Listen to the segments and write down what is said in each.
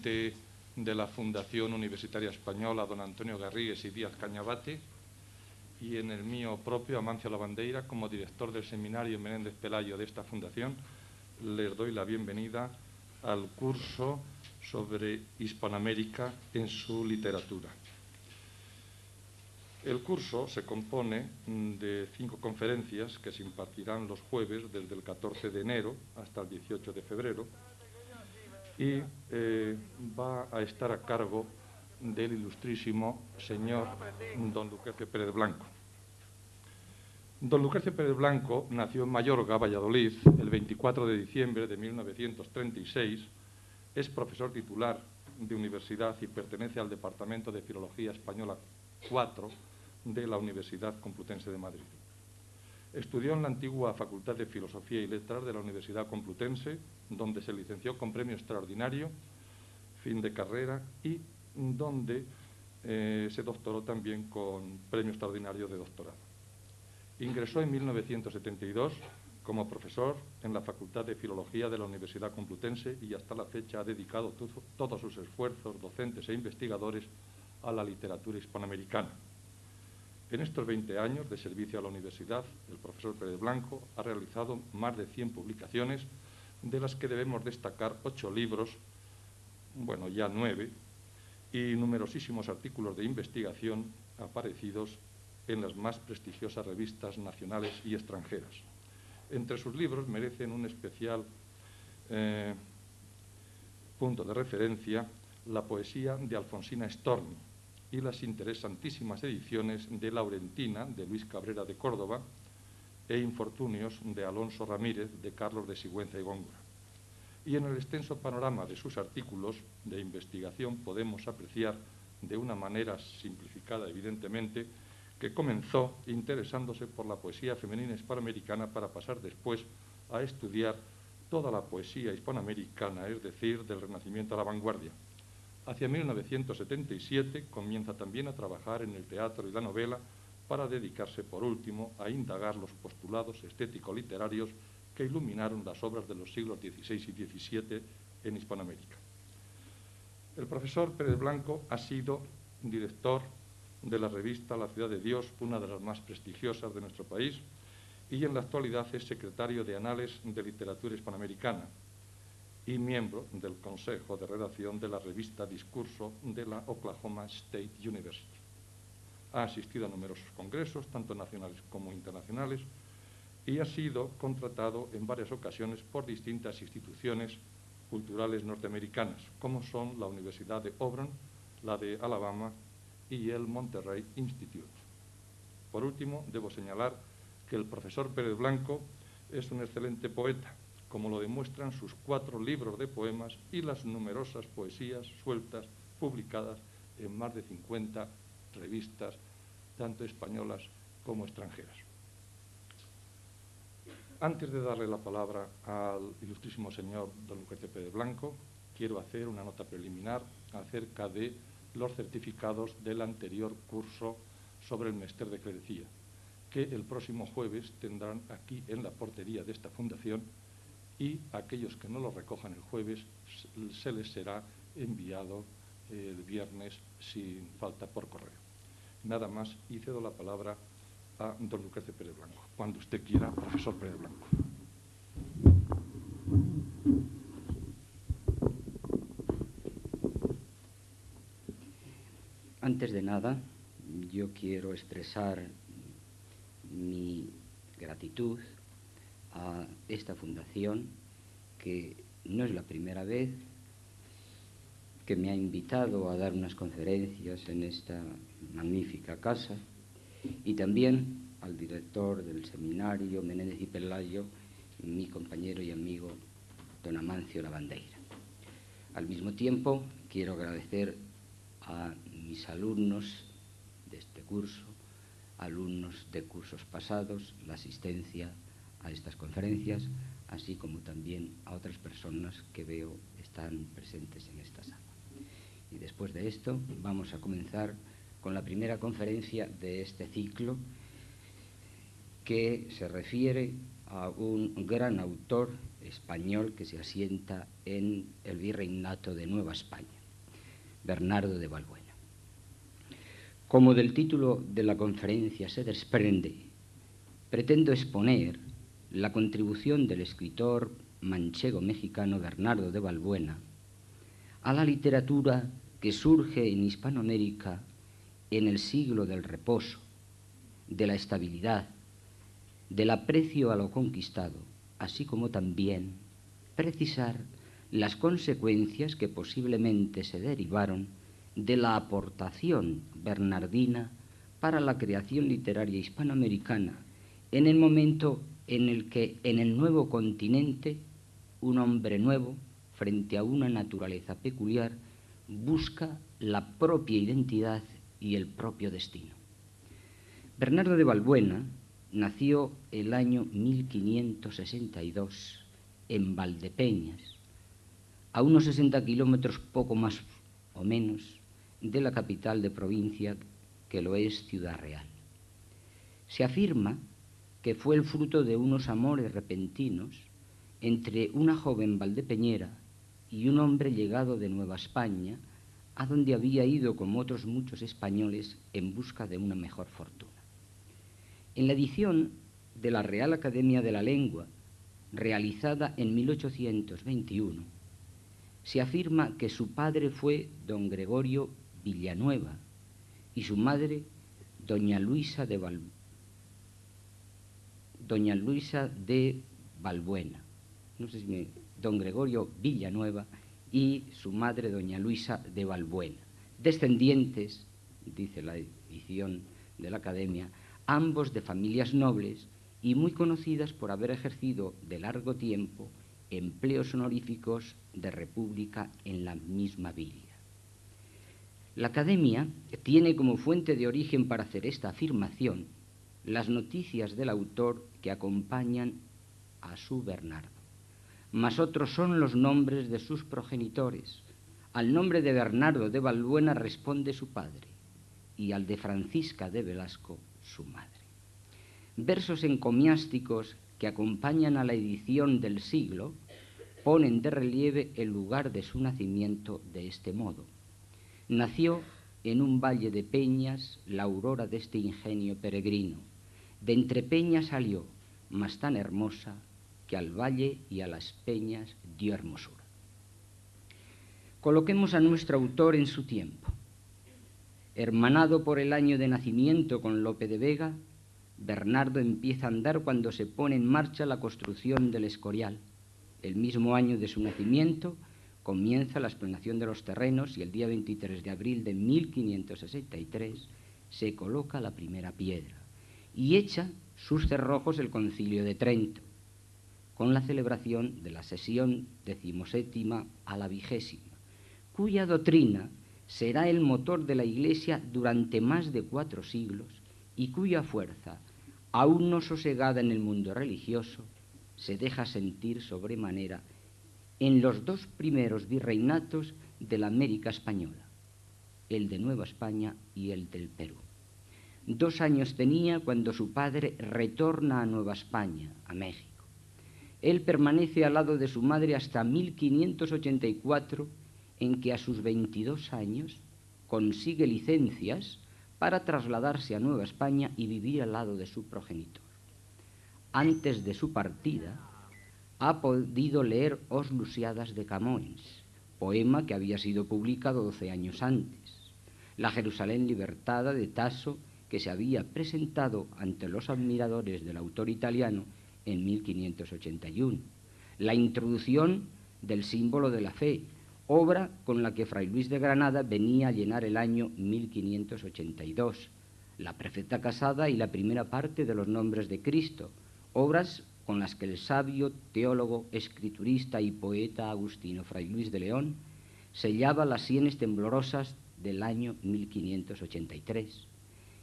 presidente de la Fundación Universitaria Española, don Antonio Garrigues y Díaz Cañabate, y en el mío propio, Amancio Lavandeira, como director del Seminario Menéndez Pelayo de esta fundación, les doy la bienvenida al curso sobre Hispanoamérica en su literatura. El curso se compone de 5 conferencias que se impartirán los jueves desde el 14 de enero hasta el 18 de febrero y va a estar a cargo del ilustrísimo señor don Lucrecio Pérez Blanco. Don Lucrecio Pérez Blanco nació en Mayorga, Valladolid, el 24 de diciembre de 1936, es profesor titular de universidad y pertenece al Departamento de Filología Española 4 de la Universidad Complutense de Madrid. Estudió en la antigua Facultad de Filosofía y Letras de la Universidad Complutense, donde se licenció con premio extraordinario, fin de carrera, y donde se doctoró también con premio extraordinario de doctorado. Ingresó en 1972 como profesor en la Facultad de Filología de la Universidad Complutense y hasta la fecha ha dedicado todos sus esfuerzos docentes e investigadores a la literatura hispanoamericana. En estos 20 años de servicio a la universidad, el profesor Pérez Blanco ha realizado más de 100 publicaciones, de las que debemos destacar 8 libros, bueno, ya 9, y numerosísimos artículos de investigación aparecidos en las más prestigiosas revistas nacionales y extranjeras. Entre sus libros merecen un especial punto de referencia la poesía de Alfonsina Storni y las interesantísimas ediciones de Laurentina, de Luis Cabrera de Córdoba, e Infortunios, de Alonso Ramírez, de Carlos de Sigüenza y Góngora. Y en el extenso panorama de sus artículos de investigación podemos apreciar, de una manera simplificada evidentemente, que comenzó interesándose por la poesía femenina hispanoamericana para pasar después a estudiar toda la poesía hispanoamericana, es decir, del Renacimiento a la vanguardia. Hacia 1977 comienza también a trabajar en el teatro y la novela para dedicarse, por último, a indagar los postulados estético-literarios que iluminaron las obras de los siglos XVI y XVII en Hispanoamérica. El profesor Pérez Blanco ha sido director de la revista La Ciudad de Dios, una de las más prestigiosas de nuestro país, y en la actualidad es secretario de Anales de Literatura Hispanoamericana y miembro del Consejo de Redacción de la revista Discurso de la Oklahoma State University. Ha asistido a numerosos congresos, tanto nacionales como internacionales, y ha sido contratado en varias ocasiones por distintas instituciones culturales norteamericanas, como son la Universidad de Auburn, la de Alabama y el Monterrey Institute. Por último, debo señalar que el profesor Pérez Blanco es un excelente poeta, como lo demuestran sus 4 libros de poemas y las numerosas poesías sueltas publicadas en más de 50 revistas, tanto españolas como extranjeras. Antes de darle la palabra al ilustrísimo señor don Lucrecio Pérez Blanco, quiero hacer una nota preliminar acerca de los certificados del anterior curso sobre el Mester de Clerecía, que el próximo jueves tendrán aquí en la portería de esta fundación, y aquellos que no lo recojan el jueves se les será enviado el viernes sin falta por correo. Nada más, y cedo la palabra a don Lucrecio Pérez Blanco. Cuando usted quiera, profesor Pérez Blanco. Antes de nada, yo quiero expresar mi gratitud a esta fundación, que no es la primera vez que me ha invitado a dar unas conferencias en esta magnífica casa, y también al director del seminario Menéndez y Pelayo, mi compañero y amigo don Amancio Lavandeira. Al mismo tiempo, quiero agradecer a mis alumnos de este curso, alumnos de cursos pasados, la asistencia a estas conferencias, así como también a otras personas que veo están presentes en esta sala. Y después de esto vamos a comenzar con la primera conferencia de este ciclo, que se refiere a un gran autor español que se asienta en el virreinato de Nueva España, Bernardo de Balbuena. Como del título de la conferencia se desprende, pretendo exponer la contribución del escritor manchego mexicano Bernardo de Balbuena a la literatura que surge en Hispanoamérica en el siglo del reposo, de la estabilidad, del aprecio a lo conquistado, así como también precisar las consecuencias que posiblemente se derivaron de la aportación bernardina para la creación literaria hispanoamericana en el momento en el que en el nuevo continente un hombre nuevo, frente a una naturaleza peculiar, busca la propia identidad y el propio destino. Bernardo de Balbuena nació el año 1562 en Valdepeñas, a unos 60 kilómetros poco más o menos de la capital de provincia que lo es Ciudad Real. Se afirma que fue el fruto de unos amores repentinos entre una joven valdepeñera y un hombre llegado de Nueva España, a donde había ido, como otros muchos españoles, en busca de una mejor fortuna. En la edición de la Real Academia de la Lengua, realizada en 1821, se afirma que su padre fue don Gregorio Villanueva y su madre doña Luisa de Balbuena. No sé si don Gregorio Villanueva y su madre doña Luisa de Balbuena, descendientes, dice la edición de la Academia, ambos de familias nobles y muy conocidas por haber ejercido de largo tiempo empleos honoríficos de república en la misma villa. La Academia tiene como fuente de origen para hacer esta afirmación las noticias del autor que acompañan a su Bernardo, mas otros son los nombres de sus progenitores. Al nombre de Bernardo de Balbuena responde su padre y al de Francisca de Velasco su madre. Versos encomiásticos que acompañan a la edición del siglo ponen de relieve el lugar de su nacimiento de este modo. Nació en un valle de peñas la aurora de este ingenio peregrino. De entre peñas salió, mas tan hermosa, que al valle y a las peñas dio hermosura. Coloquemos a nuestro autor en su tiempo. Hermanado por el año de nacimiento con Lope de Vega, Bernardo empieza a andar cuando se pone en marcha la construcción del Escorial. El mismo año de su nacimiento comienza la explanación de los terrenos y el día 23 de abril de 1563 se coloca la primera piedra y echa sus cerrojos el Concilio de Trento, con la celebración de la sesión 17ª a la 20ª, cuya doctrina será el motor de la Iglesia durante más de 4 siglos y cuya fuerza, aún no sosegada en el mundo religioso, se deja sentir sobremanera en los 2 primeros virreinatos de la América española, el de Nueva España y el del Perú. 2 años tenía cuando su padre retorna a Nueva España, a México. Él permanece al lado de su madre hasta 1584, en que a sus 22 años consigue licencias para trasladarse a Nueva España y vivir al lado de su progenitor. Antes de su partida, ha podido leer Os Lusiadas de Camões, poema que había sido publicado 12 años antes, la Jerusalén libertada de Tasso, que se había presentado ante los admiradores del autor italiano en 1581, la introducción del símbolo de la fe, obra con la que Fray Luis de Granada venía a llenar el año 1582, la Perfecta Casada y la primera parte de los Nombres de Cristo, obras con las que el sabio teólogo, escriturista y poeta agustino Fray Luis de León sellaba las sienes temblorosas del año 1583.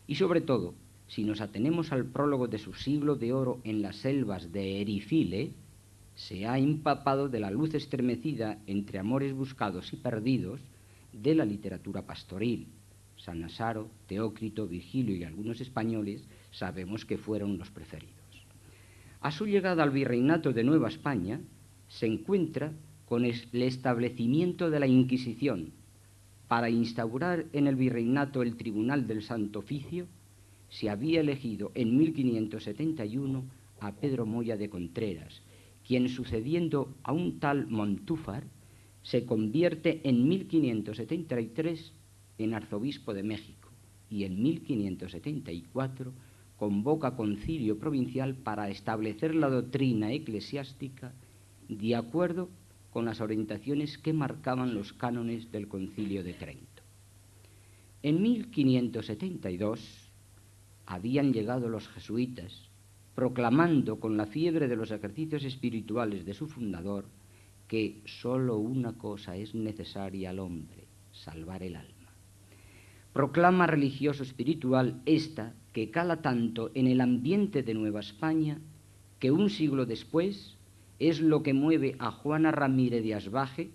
Y sobre todo, si nos atenemos al prólogo de su siglo de oro en las selvas de Erifile, se ha empapado de la luz estremecida entre amores buscados y perdidos de la literatura pastoril. San Nasaro, Teócrito, Virgilio y algunos españoles sabemos que fueron los preferidos. A su llegada al virreinato de Nueva España, se encuentra con el establecimiento de la Inquisición para instaurar en el virreinato el Tribunal del Santo Oficio. Se había elegido en 1571 a Pedro Moya de Contreras, quien, sucediendo a un tal Montúfar, se convierte en 1573 en arzobispo de México y en 1574 convoca concilio provincial para establecer la doctrina eclesiástica de acuerdo con las orientaciones que marcaban los cánones del Concilio de Trento. En 1572 habían llegado los jesuitas, proclamando con la fiebre de los ejercicios espirituales de su fundador que sólo una cosa es necesaria al hombre: salvar el alma. Proclama religioso espiritual esta que cala tanto en el ambiente de Nueva España que un siglo después es lo que mueve a Juana Ramírez de Asbaje,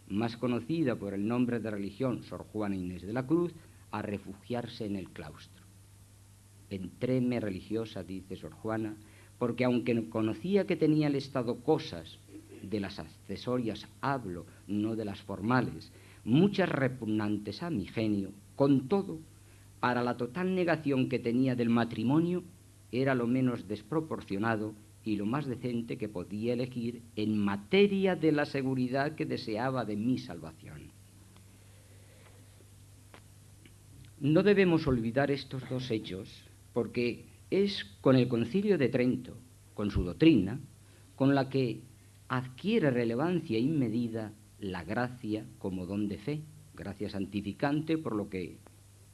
más conocida por el nombre de religión Sor Juana Inés de la Cruz, a refugiarse en el claustro. Entréme religiosa, dice Sor Juana, porque aunque conocía que tenía el Estado cosas, de las accesorias hablo, no de las formales, muchas repugnantes a mi genio, con todo, para la total negación que tenía del matrimonio, era lo menos desproporcionado y lo más decente que podía elegir en materia de la seguridad que deseaba de mi salvación. No debemos olvidar estos dos hechos, porque es con el Concilio de Trento, con su doctrina, con la que adquiere relevancia inmedida la gracia como don de fe, gracia santificante, por lo que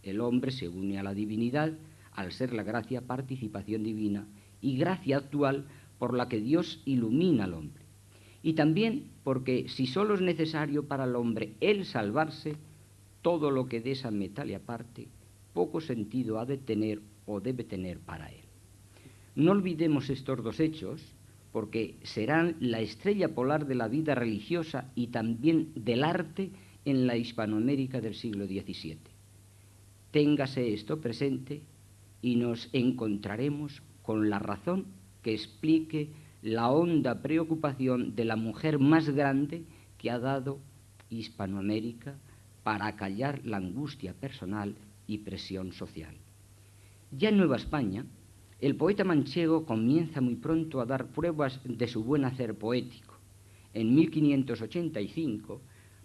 el hombre se une a la divinidad al ser la gracia participación divina, y gracia actual por la que Dios ilumina al hombre. Y también porque si solo es necesario para el hombre el salvarse, todo lo que de esa metal y aparte, poco sentido ha de tener o debe tener para él. No olvidemos estos dos hechos, porque serán la estrella polar de la vida religiosa y también del arte en la Hispanoamérica del siglo XVII. Téngase esto presente y nos encontraremos con la razón que explique la honda preocupación de la mujer más grande que ha dado Hispanoamérica para acallar la angustia personal y presión social. Ya en Nueva España, el poeta manchego comienza muy pronto a dar pruebas de su buen hacer poético. En 1585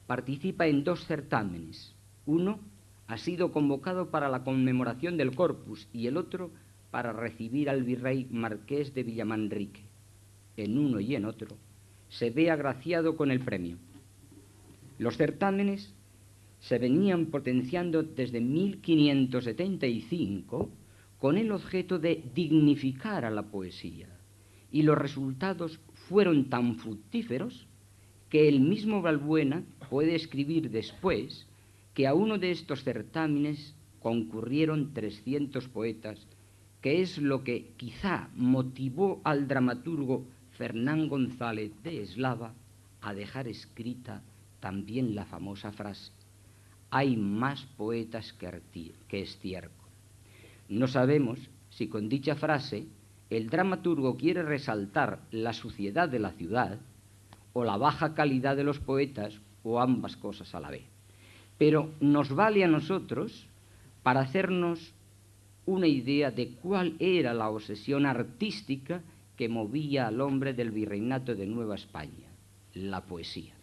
participa en dos certámenes. Uno ha sido convocado para la conmemoración del Corpus y el otro para recibir al virrey marqués de Villamanrique. En uno y en otro se ve agraciado con el premio. Los certámenes se venían potenciando desde 1575 con el objeto de dignificar a la poesía, y los resultados fueron tan fructíferos que el mismo Balbuena puede escribir después que a uno de estos certámenes concurrieron 300 poetas, que es lo que quizá motivó al dramaturgo Fernán González de Eslava a dejar escrita también la famosa frase: hay más poetas que estiércol. No sabemos si con dicha frase el dramaturgo quiere resaltar la suciedad de la ciudad o la baja calidad de los poetas, o ambas cosas a la vez. Pero nos vale a nosotros para hacernos una idea de cuál era la obsesión artística que movía al hombre del virreinato de Nueva España: la poesía.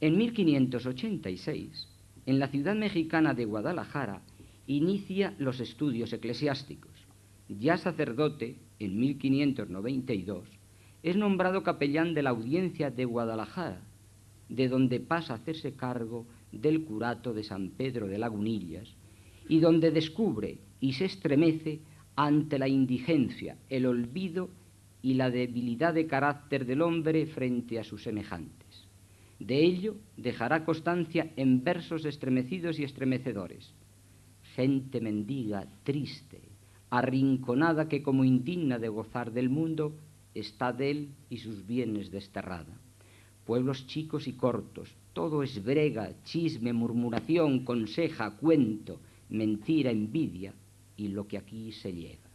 En 1586, en la ciudad mexicana de Guadalajara, inicia los estudios eclesiásticos. Ya sacerdote, en 1592, es nombrado capellán de la Audiencia de Guadalajara, de donde pasa a hacerse cargo del curato de San Pedro de Lagunillas, y donde descubre y se estremece ante la indigencia, el olvido y la debilidad de carácter del hombre frente a sus semejantes. De ello dejará constancia en versos estremecidos y estremecedores. Gente mendiga, triste, arrinconada, que como indigna de gozar del mundo, está de él y sus bienes desterrada. Pueblos chicos y cortos, todo es brega, chisme, murmuración, conseja, cuento, mentira, envidia y lo que aquí se llega.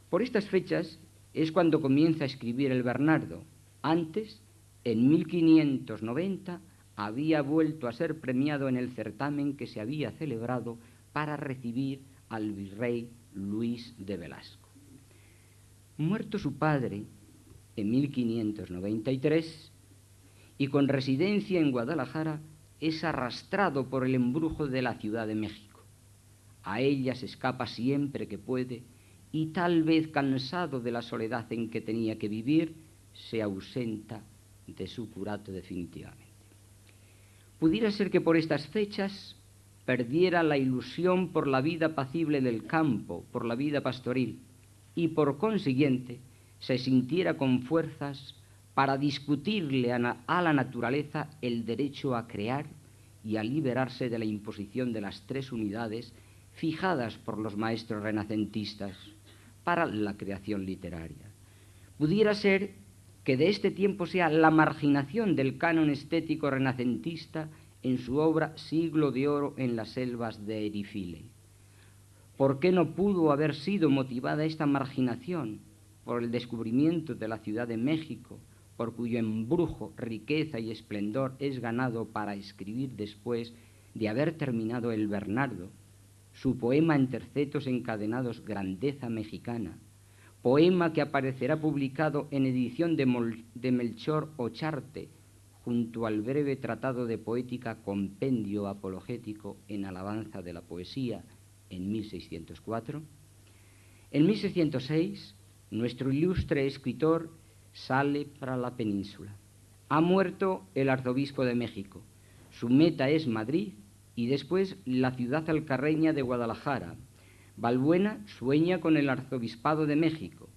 Por estas fechas es cuando comienza a escribir el Bernardo. Antes En 1590 había vuelto a ser premiado en el certamen que se había celebrado para recibir al virrey Luis de Velasco. Muerto su padre en 1593 y con residencia en Guadalajara, es arrastrado por el embrujo de la Ciudad de México. A ella se escapa siempre que puede y tal vez cansado de la soledad en que tenía que vivir, se ausenta de su curato definitivamente. Pudiera ser que por estas fechas perdiera la ilusión por la vida apacible del campo, por la vida pastoril, y por consiguiente se sintiera con fuerzas para discutirle a la naturaleza el derecho a crear y a liberarse de la imposición de las 3 unidades fijadas por los maestros renacentistas para la creación literaria. Pudiera ser que de este tiempo sea la marginación del canon estético renacentista en su obra Siglo de Oro en las selvas de Erifile. ¿Por qué no pudo haber sido motivada esta marginación por el descubrimiento de la Ciudad de México, por cuyo embrujo, riqueza y esplendor es ganado para escribir después de haber terminado el Bernardo, su poema en tercetos encadenados Grandeza Mexicana, poema que aparecerá publicado en edición de Melchor Ocharte, junto al breve tratado de poética Compendio Apologético en alabanza de la poesía, en 1604? En 1606, nuestro ilustre escritor sale para la península. Ha muerto el arzobispo de México. Su meta es Madrid y después la ciudad alcarreña de Guadalajara. Balbuena sueña con el arzobispado de México,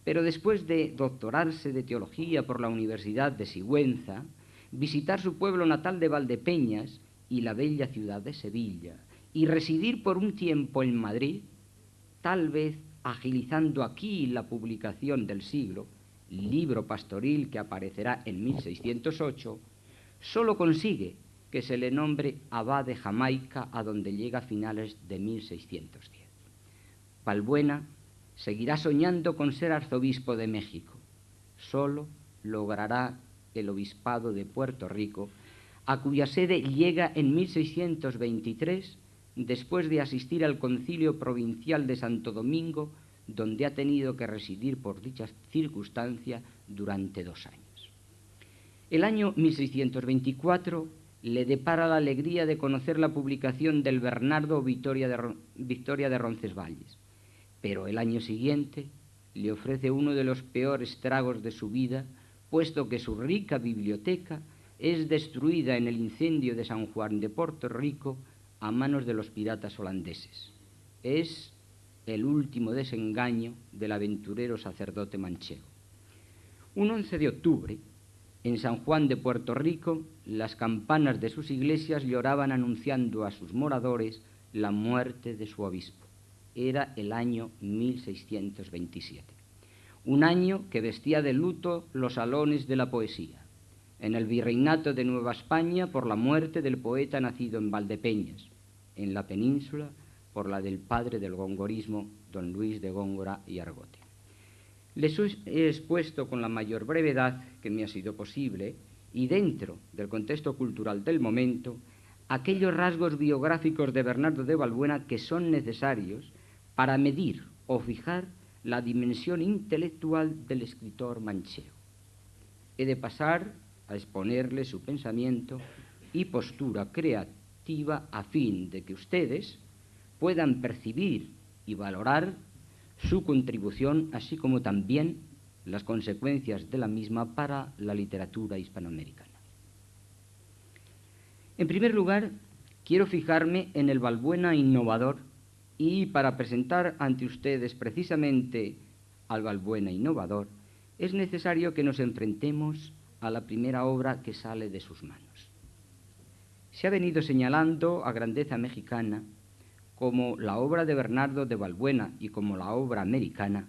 pero después de doctorarse de teología por la Universidad de Sigüenza, visitar su pueblo natal de Valdepeñas y la bella ciudad de Sevilla, y residir por un tiempo en Madrid, tal vez agilizando aquí la publicación del siglo, libro pastoril que aparecerá en 1608, solo consigue que se le nombre abad de Jamaica, a donde llega a finales de 1610. Balbuena seguirá soñando con ser arzobispo de México. Solo logrará el obispado de Puerto Rico, a cuya sede llega en 1623, después de asistir al concilio provincial de Santo Domingo, donde ha tenido que residir por dicha circunstancia durante 2 años. El año 1624 le depara la alegría de conocer la publicación del Bernardo Victoria de Roncesvalles, pero el año siguiente le ofrece uno de los peores tragos de su vida, puesto que su rica biblioteca es destruida en el incendio de San Juan de Puerto Rico a manos de los piratas holandeses. Es el último desengaño del aventurero sacerdote manchego. Un 11 de octubre, en San Juan de Puerto Rico, las campanas de sus iglesias lloraban anunciando a sus moradores la muerte de su obispo. Era el año 1627. Un año que vestía de luto los salones de la poesía. En el virreinato de Nueva España por la muerte del poeta nacido en Valdepeñas, en la península por la del padre del gongorismo, don Luis de Góngora y Argote. Les he expuesto con la mayor brevedad que me ha sido posible y dentro del contexto cultural del momento aquellos rasgos biográficos de Bernardo de Balbuena que son necesarios para medir o fijar la dimensión intelectual del escritor manchego. He de pasar a exponerle su pensamiento y postura creativa a fin de que ustedes puedan percibir y valorar su contribución, así como también las consecuencias de la misma para la literatura hispanoamericana. En primer lugar, quiero fijarme en el Balbuena innovador y para presentar ante ustedes precisamente al Balbuena innovador es necesario que nos enfrentemos a la primera obra que sale de sus manos. Se ha venido señalando a Grandeza Mexicana como la obra de Bernardo de Balbuena y como la obra americana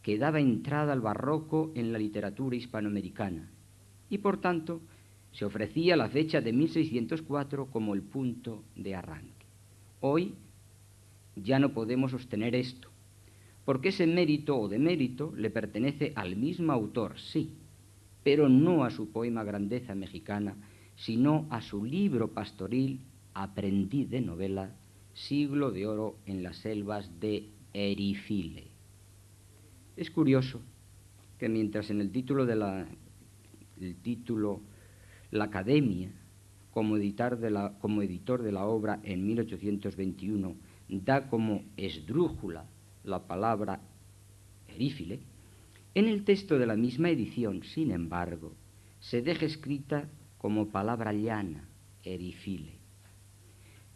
que daba entrada al barroco en la literatura hispanoamericana y por tanto se ofrecía la fecha de 1604 como el punto de arranque. Hoy ya no podemos sostener esto, porque ese mérito o demérito le pertenece al mismo autor, sí, pero no a su poema Grandeza Mexicana, sino a su libro pastoril Aprendiz de Novela, Siglo de Oro en las selvas de Erifile. Es curioso que mientras en el título la Academia, como editor de la obra en 1821, da como esdrújula la palabra Erífile, en el texto de la misma edición, sin embargo, se deja escrita como palabra llana, Erifile.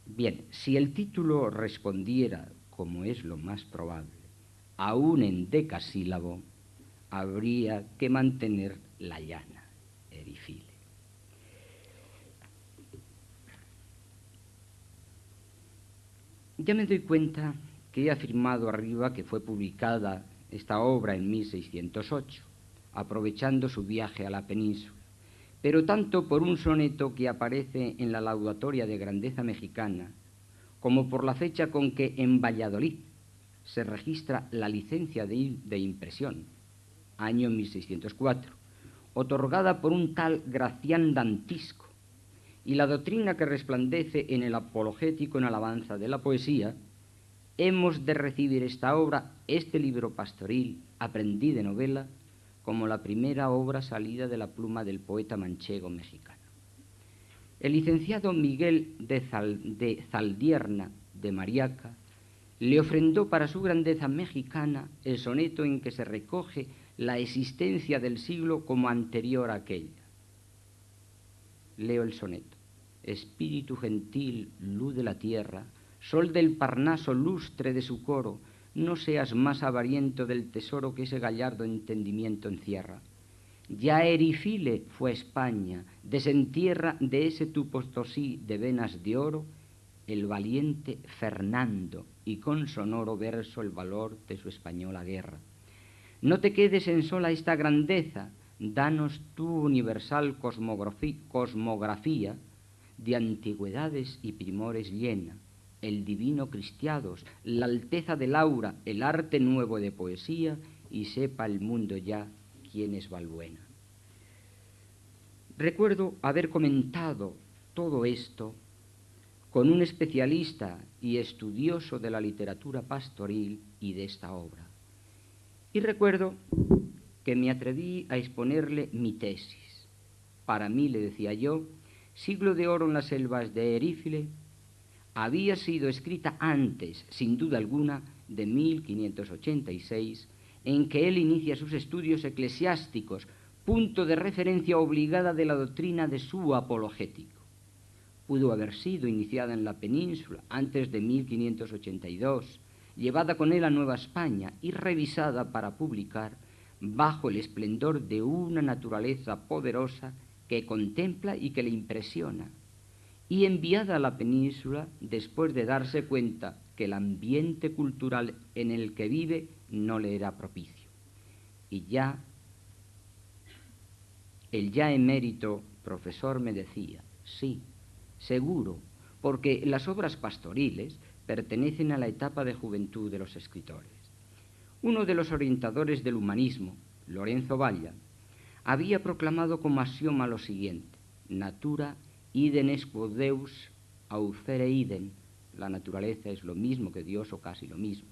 Bien, si el título respondiera, como es lo más probable, aún en decasílabo, habría que mantener la llana, Erifile. Ya me doy cuenta que he afirmado arriba que fue publicada esta obra en 1608, aprovechando su viaje a la península, pero tanto por un soneto que aparece en la laudatoria de Grandeza Mexicana, como por la fecha con que en Valladolid se registra la licencia de impresión, año 1604, otorgada por un tal Gracián Dantisco, y la doctrina que resplandece en el apologético en alabanza de la poesía, hemos de recibir esta obra, este libro pastoril, Aprendiz de Novela, como la primera obra salida de la pluma del poeta manchego mexicano. El licenciado Miguel de Zaldierna de Mariaca le ofrendó para su grandeza mexicana el soneto en que se recoge la existencia del siglo como anterior a aquella. Leo el soneto. Espíritu gentil, luz de la tierra, sol del Parnaso, lustre de su coro, no seas más avariento del tesoro que ese gallardo entendimiento encierra. Ya Erifile fue España, desentierra de ese tu Potosí de venas de oro el valiente Fernando, y con sonoro verso el valor de su española guerra. No te quedes en sola esta grandeza, danos tu universal cosmografía de antigüedades y primores llena, el divino cristiados, la alteza del aura, el arte nuevo de poesía, y sepa el mundo ya quién es Balbuena. Recuerdo haber comentado todo esto con un especialista y estudioso de la literatura pastoril y de esta obra. Y recuerdo que me atreví a exponerle mi tesis. Para mí, le decía yo, Siglo de Oro en las selvas de Erífile había sido escrita antes, sin duda alguna, de 1586, en que él inicia sus estudios eclesiásticos, punto de referencia obligada de la doctrina de su apologético. Pudo haber sido iniciada en la península antes de 1582, llevada con él a Nueva España y revisada para publicar bajo el esplendor de una naturaleza poderosa que contempla y que le impresiona, y enviada a la península después de darse cuenta que el ambiente cultural en el que vive no le era propicio. Y el ya emérito profesor me decía, sí, seguro, porque las obras pastoriles pertenecen a la etapa de juventud de los escritores. Uno de los orientadores del humanismo, Lorenzo Valla, había proclamado como axioma lo siguiente: natura idem est quod Deus aucere idem. La naturaleza es lo mismo que Dios o casi lo mismo.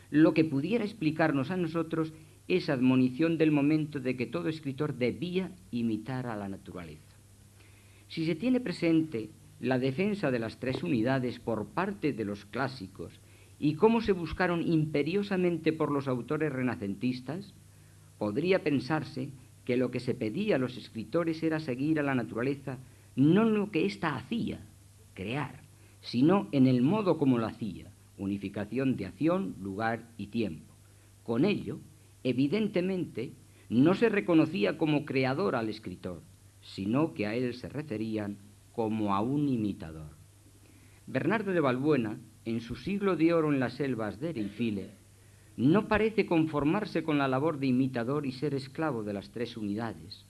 Lo que pudiera explicarnos a nosotros esa admonición del momento de que todo escritor debía imitar a la naturaleza. Si se tiene presente la defensa de las tres unidades por parte de los clásicos y cómo se buscaron imperiosamente por los autores renacentistas, podría pensarse que lo que se pedía a los escritores era seguir a la naturaleza no en lo que ésta hacía, crear, sino en el modo como lo hacía, unificación de acción, lugar y tiempo. Con ello, evidentemente, no se reconocía como creador al escritor, sino que a él se referían como a un imitador. Bernardo de Balbuena, en su Siglo de Oro en las selvas de Erifile, no parece conformarse con la labor de imitador y ser esclavo de las tres unidades.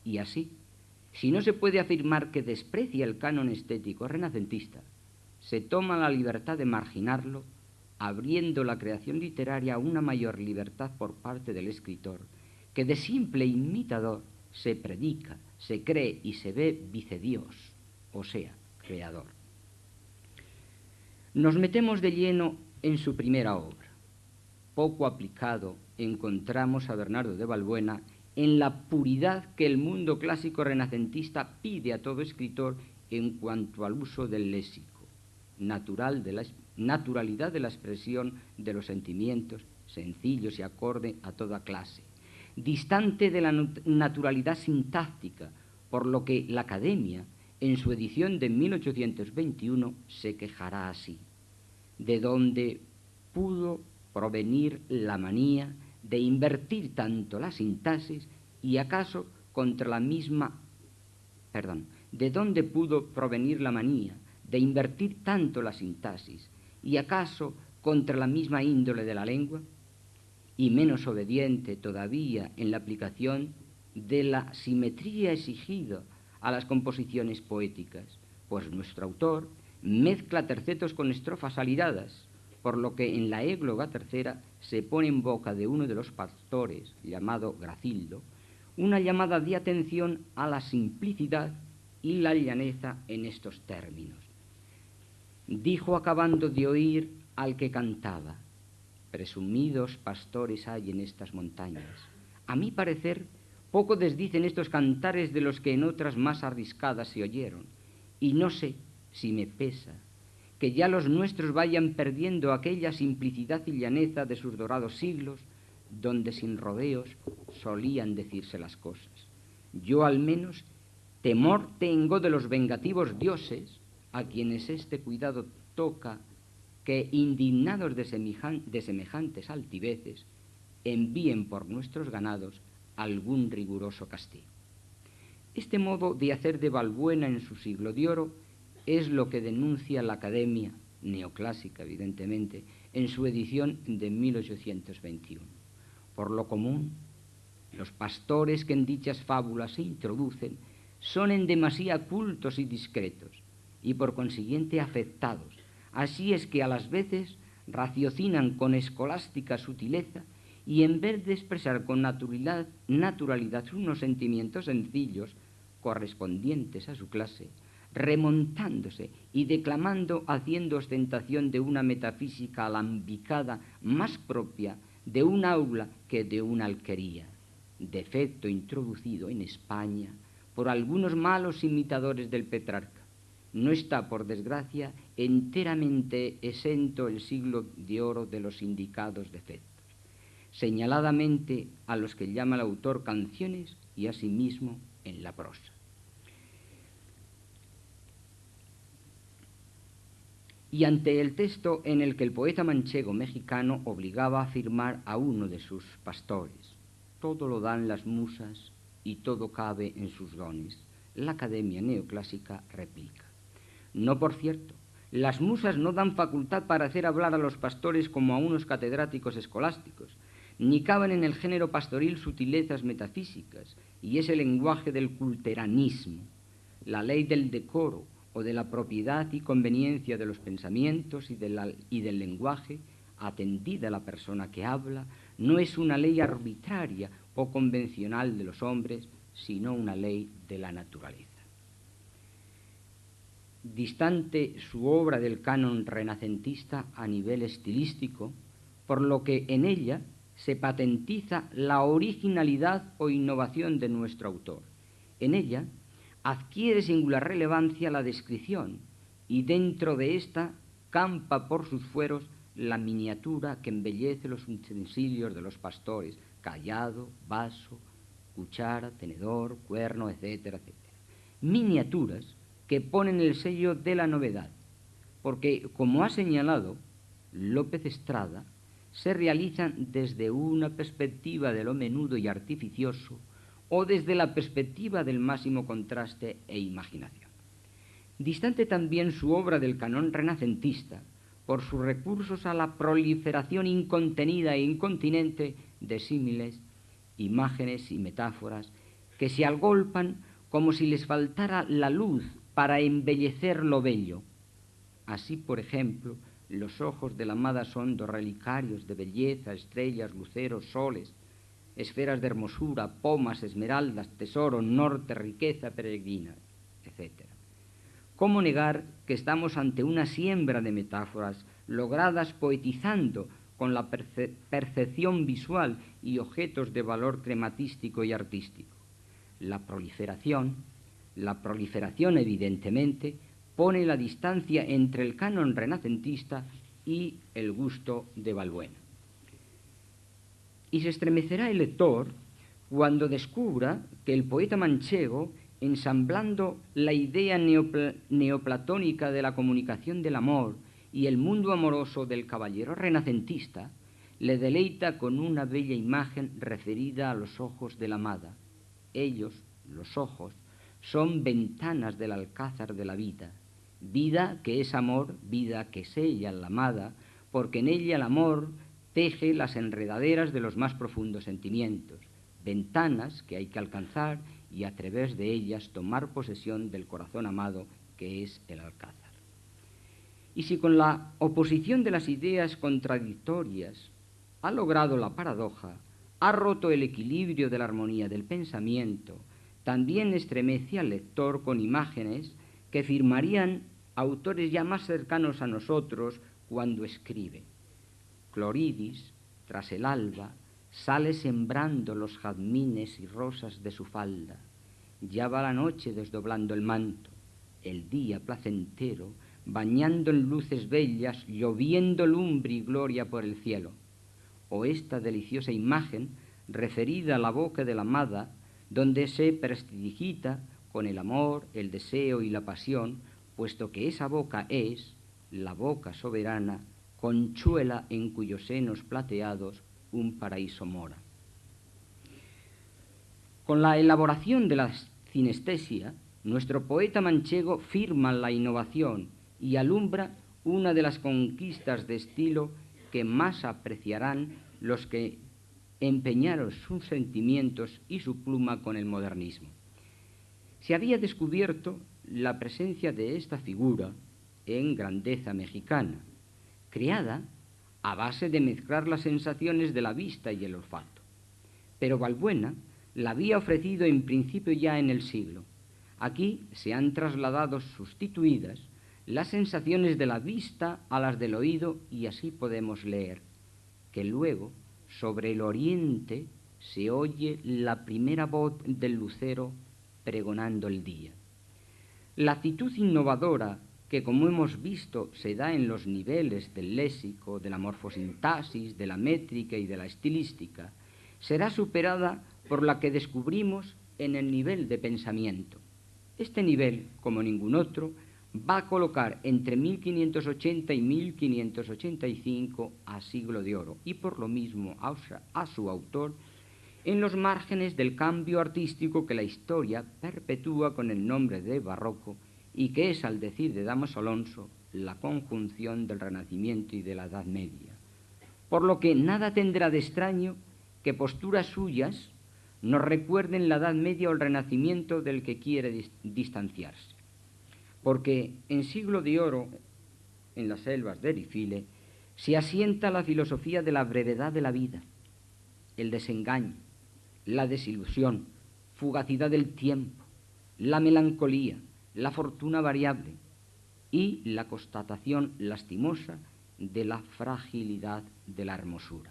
Y así, si no se puede afirmar que desprecia el canon estético renacentista, se toma la libertad de marginarlo, abriendo la creación literaria a una mayor libertad por parte del escritor, que de simple imitador se predica, se cree y se ve vicedios, o sea, creador. Nos metemos de lleno en su primera obra. Poco aplicado encontramos a Bernardo de Balbuena en la puridad que el mundo clásico renacentista pide a todo escritor en cuanto al uso del léxico, naturalidad de la expresión de los sentimientos, sencillos y acorde a toda clase, distante de la naturalidad sintáctica, por lo que la Academia, en su edición de 1821, se quejará así: ¿de dónde pudo provenir la manía de invertir tanto la sintaxis y acaso contra la misma, ¿de dónde pudo provenir la manía de invertir tanto la sintaxis y acaso contra la misma índole de la lengua? Y menos obediente todavía en la aplicación de la simetría exigida a las composiciones poéticas, pues nuestro autor mezcla tercetos con estrofas alidadas, por lo que en la égloga tercera se pone en boca de uno de los pastores, llamado Gracildo, una llamada de atención a la simplicidad y la llaneza en estos términos. Dijo acabando de oír al que cantaba: presumidos pastores hay en estas montañas. A mi parecer, poco desdicen estos cantares de los que en otras más arriscadas se oyeron, y no sé si me pesa que ya los nuestros vayan perdiendo aquella simplicidad y llaneza de sus dorados siglos, donde sin rodeos solían decirse las cosas. Yo al menos temor tengo de los vengativos dioses, a quienes este cuidado toca, que indignados de semejantes altiveces envíen por nuestros ganados algún riguroso castigo. Este modo de hacer de Balbuena en su siglo de oro es lo que denuncia la Academia, neoclásica evidentemente, en su edición de 1821. Por lo común, los pastores que en dichas fábulas se introducen son en demasía cultos y discretos, y por consiguiente afectados. Así es que a las veces raciocinan con escolástica sutileza y en vez de expresar con naturalidad unos sentimientos sencillos correspondientes a su clase, remontándose y declamando, haciendo ostentación de una metafísica alambicada más propia de un aula que de una alquería, defecto introducido en España por algunos malos imitadores del Petrarca. No está, por desgracia, enteramente exento el siglo de oro de los indicados defectos, señaladamente a los que llama el autor canciones y asimismo en la prosa. Y ante el texto en el que el poeta manchego mexicano obligaba a afirmar a uno de sus pastores: todo lo dan las musas y todo cabe en sus dones, la Academia neoclásica replica: no, por cierto, las musas no dan facultad para hacer hablar a los pastores como a unos catedráticos escolásticos, ni caben en el género pastoril sutilezas metafísicas, y ese lenguaje del culteranismo, la ley del decoro o de la propiedad y conveniencia de los pensamientos y del lenguaje, atendida a la persona que habla, no es una ley arbitraria o convencional de los hombres, sino una ley de la naturaleza. Distante su obra del canon renacentista a nivel estilístico, por lo que en ella se patentiza la originalidad o innovación de nuestro autor. En ella adquiere singular relevancia la descripción y dentro de ésta campa por sus fueros la miniatura que embellece los utensilios de los pastores: cayado, vaso, cuchara, tenedor, cuerno, etcétera, etcétera. Miniaturas que ponen el sello de la novedad, porque, como ha señalado López Estrada, se realizan desde una perspectiva de lo menudo y artificioso o desde la perspectiva del máximo contraste e imaginación. Distante también su obra del canon renacentista por sus recursos a la proliferación incontenida e incontinente de símiles, imágenes y metáforas que se agolpan como si les faltara la luz para embellecer lo bello. Así, por ejemplo, los ojos de la amada son dos relicarios de belleza, estrellas, luceros, soles, esferas de hermosura, pomas, esmeraldas, tesoro, norte, riqueza peregrina, etc. ¿Cómo negar que estamos ante una siembra de metáforas logradas poetizando con la percepción visual y objetos de valor crematístico y artístico? La proliferación evidentemente pone la distancia entre el canon renacentista y el gusto de Balbuena. Y se estremecerá el lector cuando descubra que el poeta manchego, ensamblando la idea neoplatónica de la comunicación del amor y el mundo amoroso del caballero renacentista, le deleita con una bella imagen referida a los ojos de la amada. Ellos, los ojos, son ventanas del alcázar de la vida, vida que es amor, vida que es ella la amada, porque en ella el amor teje las enredaderas de los más profundos sentimientos, ventanas que hay que alcanzar y a través de ellas tomar posesión del corazón amado que es el alcázar. Y si con la oposición de las ideas contradictorias ha logrado la paradoja, ha roto el equilibrio de la armonía del pensamiento, también estremece al lector con imágenes que firmarían autores ya más cercanos a nosotros cuando escribe. Cloridis, tras el alba, sale sembrando los jazmines y rosas de su falda. Ya va la noche desdoblando el manto, el día placentero, bañando en luces bellas, lloviendo lumbre y gloria por el cielo. O esta deliciosa imagen referida a la boca de la amada, donde se prestidigita con el amor, el deseo y la pasión, puesto que esa boca es la boca soberana, conchuela en cuyos senos plateados un paraíso mora. Con la elaboración de la sinestesia, nuestro poeta manchego firma la innovación y alumbra una de las conquistas de estilo que más apreciarán los que empeñaron sus sentimientos y su pluma con el modernismo. Se había descubierto la presencia de esta figura en grandeza mexicana, creada a base de mezclar las sensaciones de la vista y el olfato. Pero Balbuena la había ofrecido en principio ya en el siglo. Aquí se han trasladado sustituidas las sensaciones de la vista a las del oído y así podemos leer que luego sobre el oriente se oye la primera voz del lucero pregonando el día. La actitud innovadora que, como hemos visto, se da en los niveles del léxico, de la morfosintaxis, de la métrica y de la estilística, será superada por la que descubrimos en el nivel de pensamiento. Este nivel, como ningún otro, va a colocar entre 1580 y 1585 a Siglo de Oro y por lo mismo a su autor en los márgenes del cambio artístico que la historia perpetúa con el nombre de barroco y que es, al decir de Dámaso Alonso, la conjunción del Renacimiento y de la Edad Media. Por lo que nada tendrá de extraño que posturas suyas nos recuerden la Edad Media o el Renacimiento del que quiere distanciarse. Porque en Siglo de Oro, en las selvas de Erifile, se asienta la filosofía de la brevedad de la vida, el desengaño, la desilusión, fugacidad del tiempo, la melancolía, la fortuna variable y la constatación lastimosa de la fragilidad de la hermosura.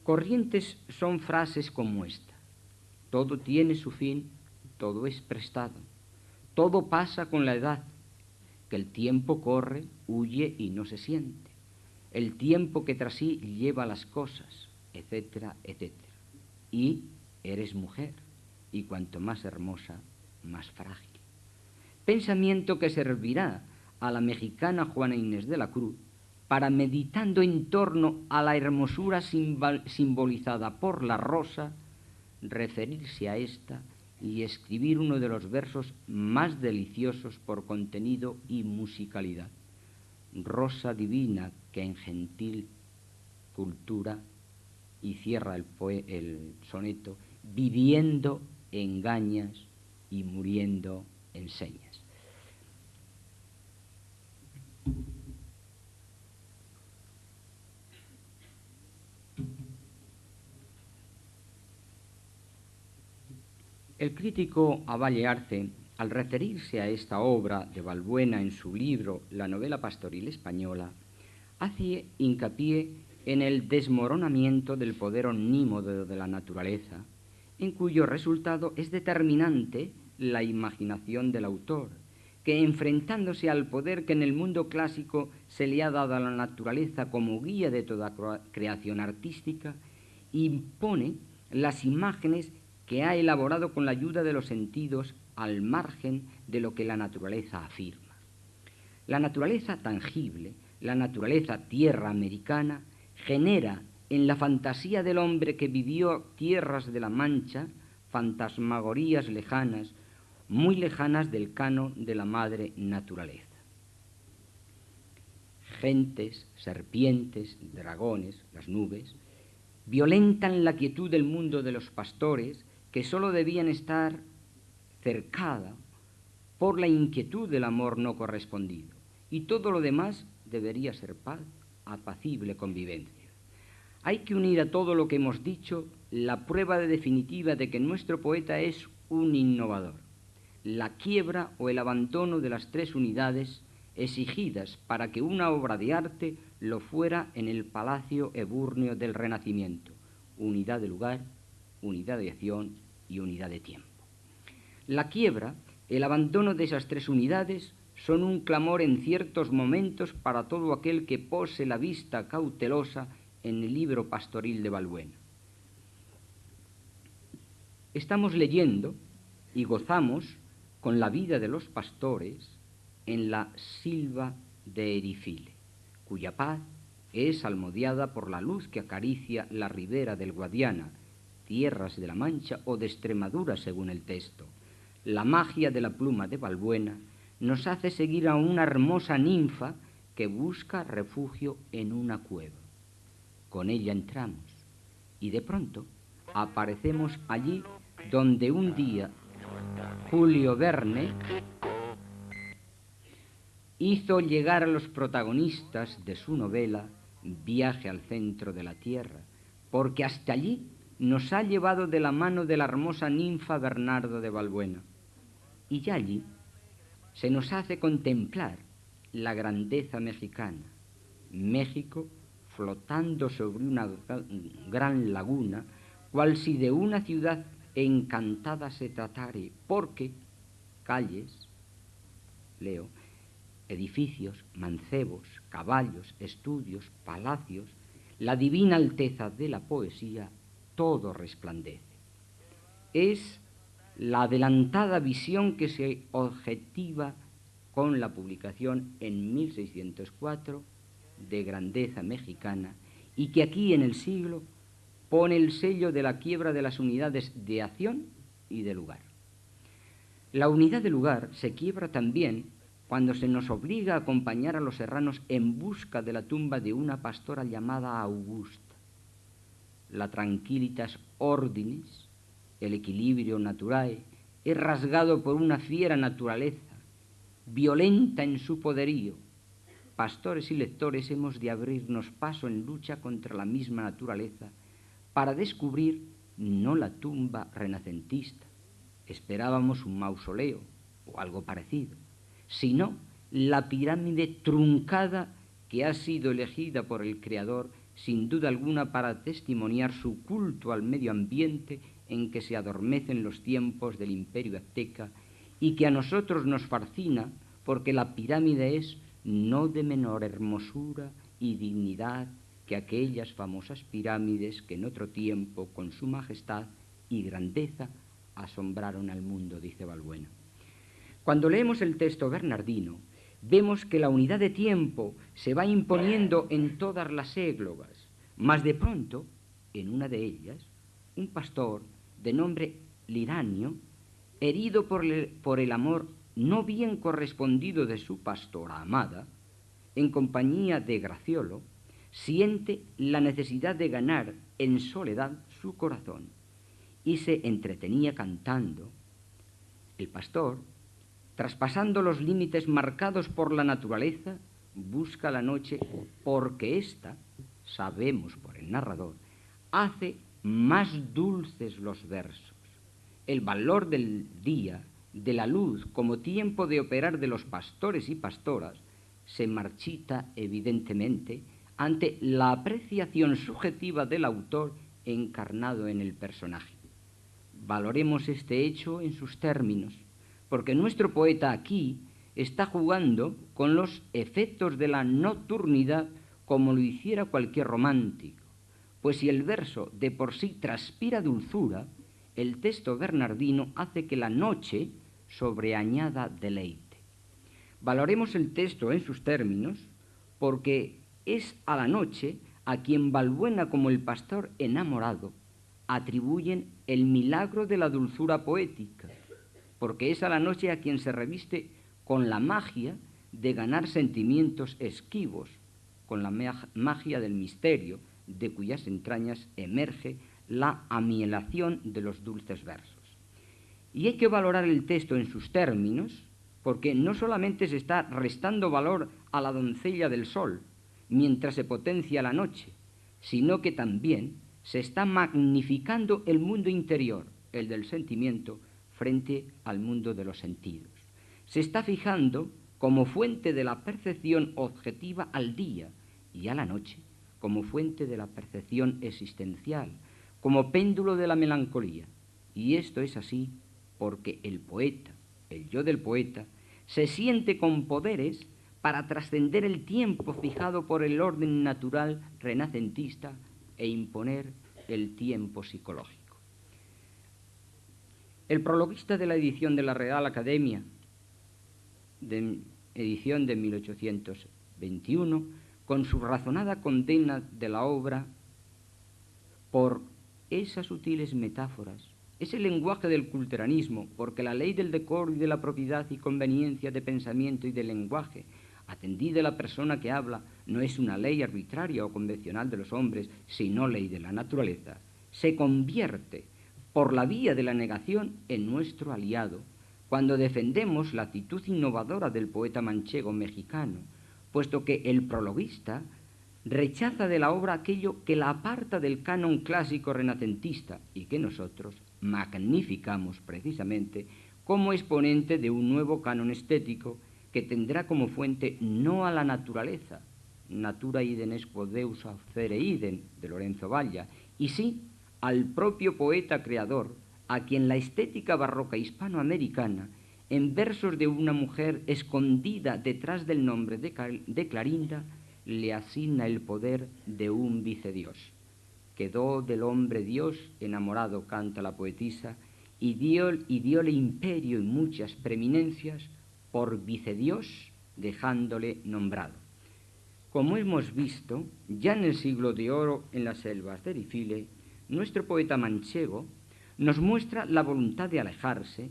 Corrientes son frases como esta: todo tiene su fin, todo es prestado, todo pasa con la edad, que el tiempo corre, huye y no se siente, el tiempo que tras sí lleva las cosas, etcétera, etcétera. Y eres mujer, y cuanto más hermosa, más frágil. Pensamiento que servirá a la mexicana Juana Inés de la Cruz para, meditando en torno a la hermosura simbolizada por la rosa, referirse a esta y escribir uno de los versos más deliciosos por contenido y musicalidad. Rosa divina que en gentil cultura, y cierra el soneto, viviendo engañas y muriendo enseñas. El crítico Avalle Arce, al referirse a esta obra de Balbuena en su libro La novela pastoril española, hace hincapié en el desmoronamiento del poder omnímodo de la naturaleza, en cuyo resultado es determinante la imaginación del autor, que enfrentándose al poder que en el mundo clásico se le ha dado a la naturaleza como guía de toda creación artística, impone las imágenes que ha elaborado con la ayuda de los sentidos al margen de lo que la naturaleza afirma. La naturaleza tangible, la naturaleza tierra americana, genera en la fantasía del hombre que vivió tierras de la Mancha fantasmagorías lejanas, muy lejanas del canon de la madre naturaleza. Gentes, serpientes, dragones, las nubes, violentan la quietud del mundo de los pastores, que sólo debían estar cercada por la inquietud del amor no correspondido, y todo lo demás debería ser paz, apacible convivencia. Hay que unir a todo lo que hemos dicho la prueba definitiva de que nuestro poeta es un innovador, la quiebra o el abandono de las tres unidades exigidas para que una obra de arte lo fuera en el palacio ebúrneo del Renacimiento: unidad de lugar, unidad de acción y unidad de tiempo. La quiebra, el abandono de esas tres unidades, son un clamor en ciertos momentos para todo aquel que pose la vista cautelosa en el libro pastoril de Balbuena. Estamos leyendo y gozamos con la vida de los pastores en la Silva de Erifile, cuya paz es salmodiada por la luz que acaricia la ribera del Guadiana, tierras de la Mancha o de Extremadura según el texto. La magia de la pluma de Balbuena nos hace seguir a una hermosa ninfa que busca refugio en una cueva. Con ella entramos y de pronto aparecemos allí donde un día Julio Verne hizo llegar a los protagonistas de su novela Viaje al centro de la Tierra, porque hasta allí nos ha llevado de la mano de la hermosa ninfa Bernardo de Balbuena. Y ya allí se nos hace contemplar la grandeza mexicana, México flotando sobre una gran laguna, cual si de una ciudad encantada se tratare, porque calles, leo, edificios, mancebos, caballos, estudios, palacios, la divina alteza de la poesía, todo resplandece. Es la adelantada visión que se objetiva con la publicación en 1604 de Grandeza Mexicana y que aquí en el siglo pone el sello de la quiebra de las unidades de acción y de lugar. La unidad de lugar se quiebra también cuando se nos obliga a acompañar a los serranos en busca de la tumba de una pastora llamada Augusta. La tranquilitas ordinis, el equilibrio naturae, es rasgado por una fiera naturaleza, violenta en su poderío. Pastores y lectores hemos de abrirnos paso en lucha contra la misma naturaleza para descubrir no la tumba renacentista, esperábamos un mausoleo o algo parecido, sino la pirámide truncada que ha sido elegida por el Creador sin duda alguna para testimoniar su culto al medio ambiente en que se adormecen los tiempos del Imperio azteca y que a nosotros nos fascina porque la pirámide es no de menor hermosura y dignidad que aquellas famosas pirámides que en otro tiempo con su majestad y grandeza asombraron al mundo, dice Balbuena. Cuando leemos el texto bernardino, vemos que la unidad de tiempo se va imponiendo en todas las églogas, mas de pronto, en una de ellas, un pastor de nombre Liranio, herido por el amor no bien correspondido de su pastora amada, en compañía de Graciolo, siente la necesidad de ganar en soledad su corazón y se entretenía cantando. El pastor, traspasando los límites marcados por la naturaleza, busca la noche porque ésta, sabemos por el narrador, hace más dulces los versos. el valor del día, de la luz como tiempo de operar de los pastores y pastoras, se marchita evidentemente ante la apreciación subjetiva del autor encarnado en el personaje. Valoremos este hecho en sus términos, porque nuestro poeta aquí está jugando con los efectos de la nocturnidad como lo hiciera cualquier romántico, pues si el verso de por sí transpira dulzura, el texto bernardino hace que la noche sobreañada deleite. Valoremos el texto en sus términos, porque es a la noche a quien Balbuena como el pastor enamorado atribuyen el milagro de la dulzura poética, porque es a la noche a quien se reviste con la magia de ganar sentimientos esquivos, con la magia del misterio, de cuyas entrañas emerge la amielación de los dulces versos. Y hay que valorar el texto en sus términos, porque no solamente se está restando valor a la doncella del sol, mientras se potencia la noche, sino que también se está magnificando el mundo interior, el del sentimiento, frente al mundo de los sentidos. Se está fijando como fuente de la percepción objetiva al día y a la noche, como fuente de la percepción existencial, como péndulo de la melancolía. Y esto es así porque el poeta, el yo del poeta, se siente con poderes para trascender el tiempo fijado por el orden natural renacentista e imponer el tiempo psicológico. El prologuista de la edición de la Real Academia, de edición de 1821, con su razonada condena de la obra por esas sutiles metáforas, ese lenguaje del culteranismo, porque la ley del decoro y de la propiedad y conveniencia de pensamiento y de lenguaje, atendida la persona que habla, no es una ley arbitraria o convencional de los hombres, sino ley de la naturaleza, se convierte por la vía de la negación en nuestro aliado, cuando defendemos la actitud innovadora del poeta manchego mexicano, puesto que el prologuista rechaza de la obra aquello que la aparta del canon clásico renacentista y que nosotros magnificamos precisamente como exponente de un nuevo canon estético que tendrá como fuente no a la naturaleza, natura idem est quod Deus aucere idem, de Lorenzo Valla, y sí al propio poeta creador, a quien la estética barroca hispanoamericana, en versos de una mujer escondida detrás del nombre de Clarinda, le asigna el poder de un vicedios. Quedó del hombre Dios enamorado, canta la poetisa, y dióle imperio y muchas preeminencias por vicedios, dejándole nombrado. Como hemos visto, ya en el siglo de oro en las selvas de Erifile, nuestro poeta manchego nos muestra la voluntad de alejarse,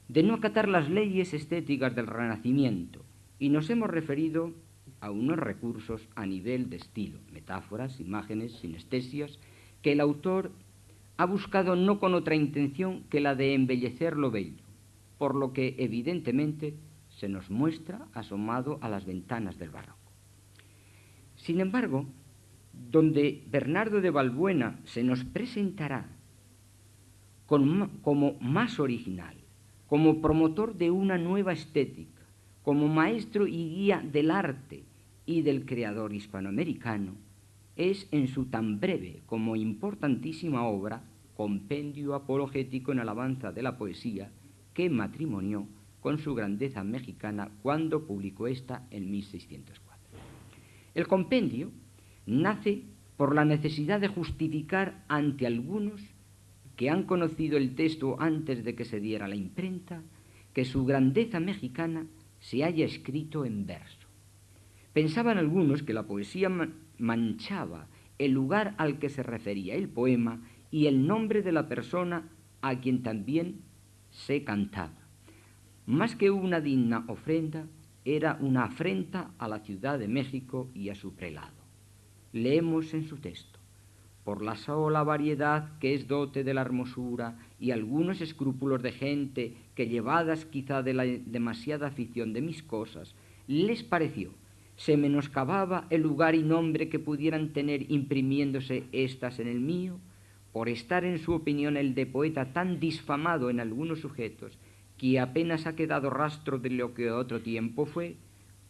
de no acatar las leyes estéticas del Renacimiento, y nos hemos referido a unos recursos a nivel de estilo, metáforas, imágenes, sinestesias, que el autor ha buscado no con otra intención que la de embellecer lo bello, por lo que evidentemente se nos muestra asomado a las ventanas del barroco. Sin embargo, donde Bernardo de Balbuena se nos presentará como más original, como promotor de una nueva estética, como maestro y guía del arte y del creador hispanoamericano, es en su tan breve como importantísima obra, Compendio Apologético en Alabanza de la Poesía, que matrimonió con su grandeza mexicana cuando publicó esta en 1604. El compendio nace por la necesidad de justificar ante algunos que han conocido el texto antes de que se diera la imprenta, que su grandeza mexicana se haya escrito en verso. Pensaban algunos que la poesía manchaba el lugar al que se refería el poema y el nombre de la persona a quien también se cantaba. Más que una digna ofrenda, era una afrenta a la Ciudad de México y a su prelado. Leemos en su texto: por la sola variedad que es dote de la hermosura y algunos escrúpulos de gente que, llevadas quizá de la demasiada afición de mis cosas, les pareció se menoscababa el lugar y nombre que pudieran tener imprimiéndose éstas en el mío, por estar en su opinión el de poeta tan disfamado en algunos sujetos que apenas ha quedado rastro de lo que otro tiempo fue,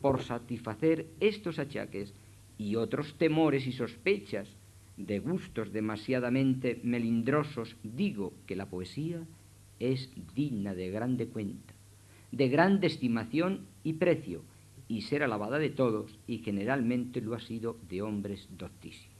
por satisfacer estos achaques y otros temores y sospechas de gustos demasiadamente melindrosos, digo que la poesía es digna de grande cuenta, de grande estimación y precio, y ser alabada de todos, y generalmente lo ha sido de hombres doctísimos.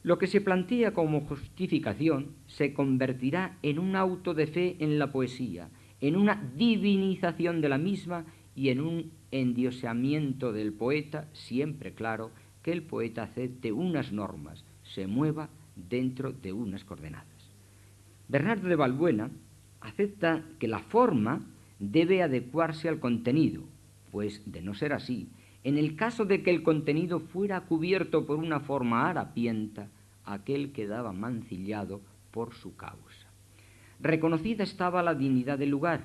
Lo que se plantea como justificación se convertirá en un auto de fe en la poesía, en una divinización de la misma y en un endiosamiento del poeta, siempre claro que el poeta acepte unas normas, se mueva dentro de unas coordenadas. Bernardo de Balbuena acepta que la forma debe adecuarse al contenido, pues de no ser así, en el caso de que el contenido fuera cubierto por una forma harapienta, aquel quedaba mancillado por su causa. Reconocida estaba la dignidad del lugar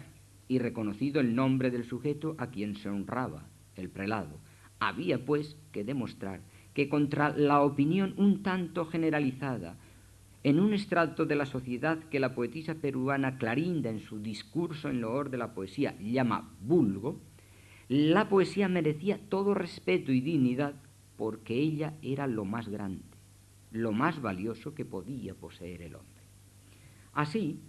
y reconocido el nombre del sujeto a quien se honraba, el prelado. Había, pues, que demostrar que contra la opinión un tanto generalizada en un estrato de la sociedad que la poetisa peruana Clarinda en su discurso en loor de la poesía llama vulgo, la poesía merecía todo respeto y dignidad porque ella era lo más grande, lo más valioso que podía poseer el hombre. Así,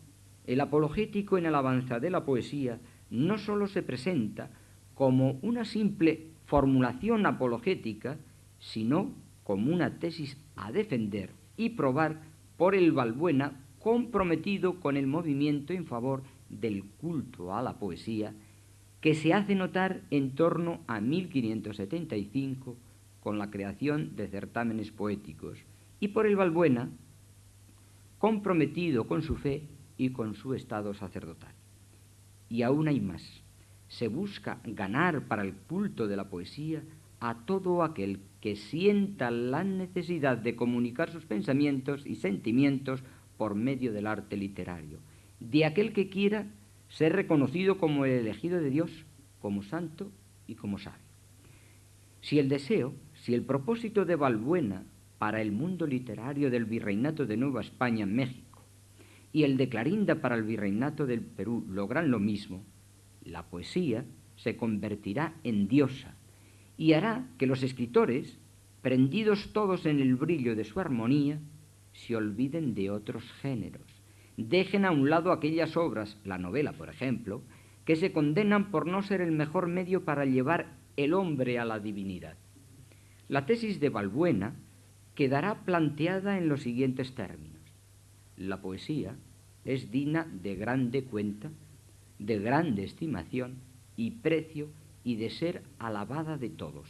el apologético en alabanza de la poesía no sólo se presenta como una simple formulación apologética, sino como una tesis a defender y probar por el Balbuena comprometido con el movimiento en favor del culto a la poesía que se hace notar en torno a 1575 con la creación de certámenes poéticos, y por el Balbuena comprometido con su fe y con su estado sacerdotal. Y aún hay más. Se busca ganar para el culto de la poesía a todo aquel que sienta la necesidad de comunicar sus pensamientos y sentimientos por medio del arte literario, de aquel que quiera ser reconocido como el elegido de Dios, como santo y como sabio. Si el deseo, si el propósito de Balbuena para el mundo literario del Virreinato de Nueva España en México y el de Clarinda para el Virreinato del Perú logran lo mismo, la poesía se convertirá en diosa y hará que los escritores, prendidos todos en el brillo de su armonía, se olviden de otros géneros, dejen a un lado aquellas obras, la novela por ejemplo, que se condenan por no ser el mejor medio para llevar el hombre a la divinidad. La tesis de Balbuena quedará planteada en los siguientes términos. La poesía es digna de grande cuenta, de grande estimación y precio y de ser alabada de todos.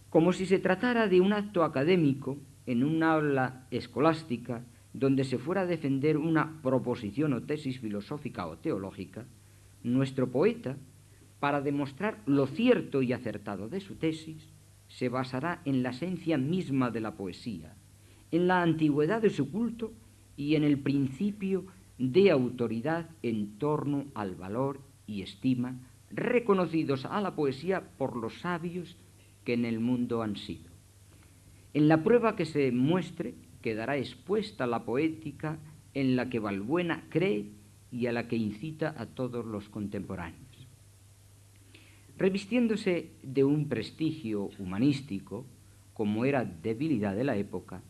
Como si se tratara de un acto académico en un aula escolástica donde se fuera a defender una proposición o tesis filosófica o teológica, nuestro poeta, para demostrar lo cierto y acertado de su tesis, se basará en la esencia misma de la poesía, en la antigüedad de su culto y en el principio de autoridad en torno al valor y estima reconocidos a la poesía por los sabios que en el mundo han sido. En la prueba que se muestre quedará expuesta la poética en la que Balbuena cree y a la que incita a todos los contemporáneos. Revistiéndose de un prestigio humanístico, como era debilidad de la época,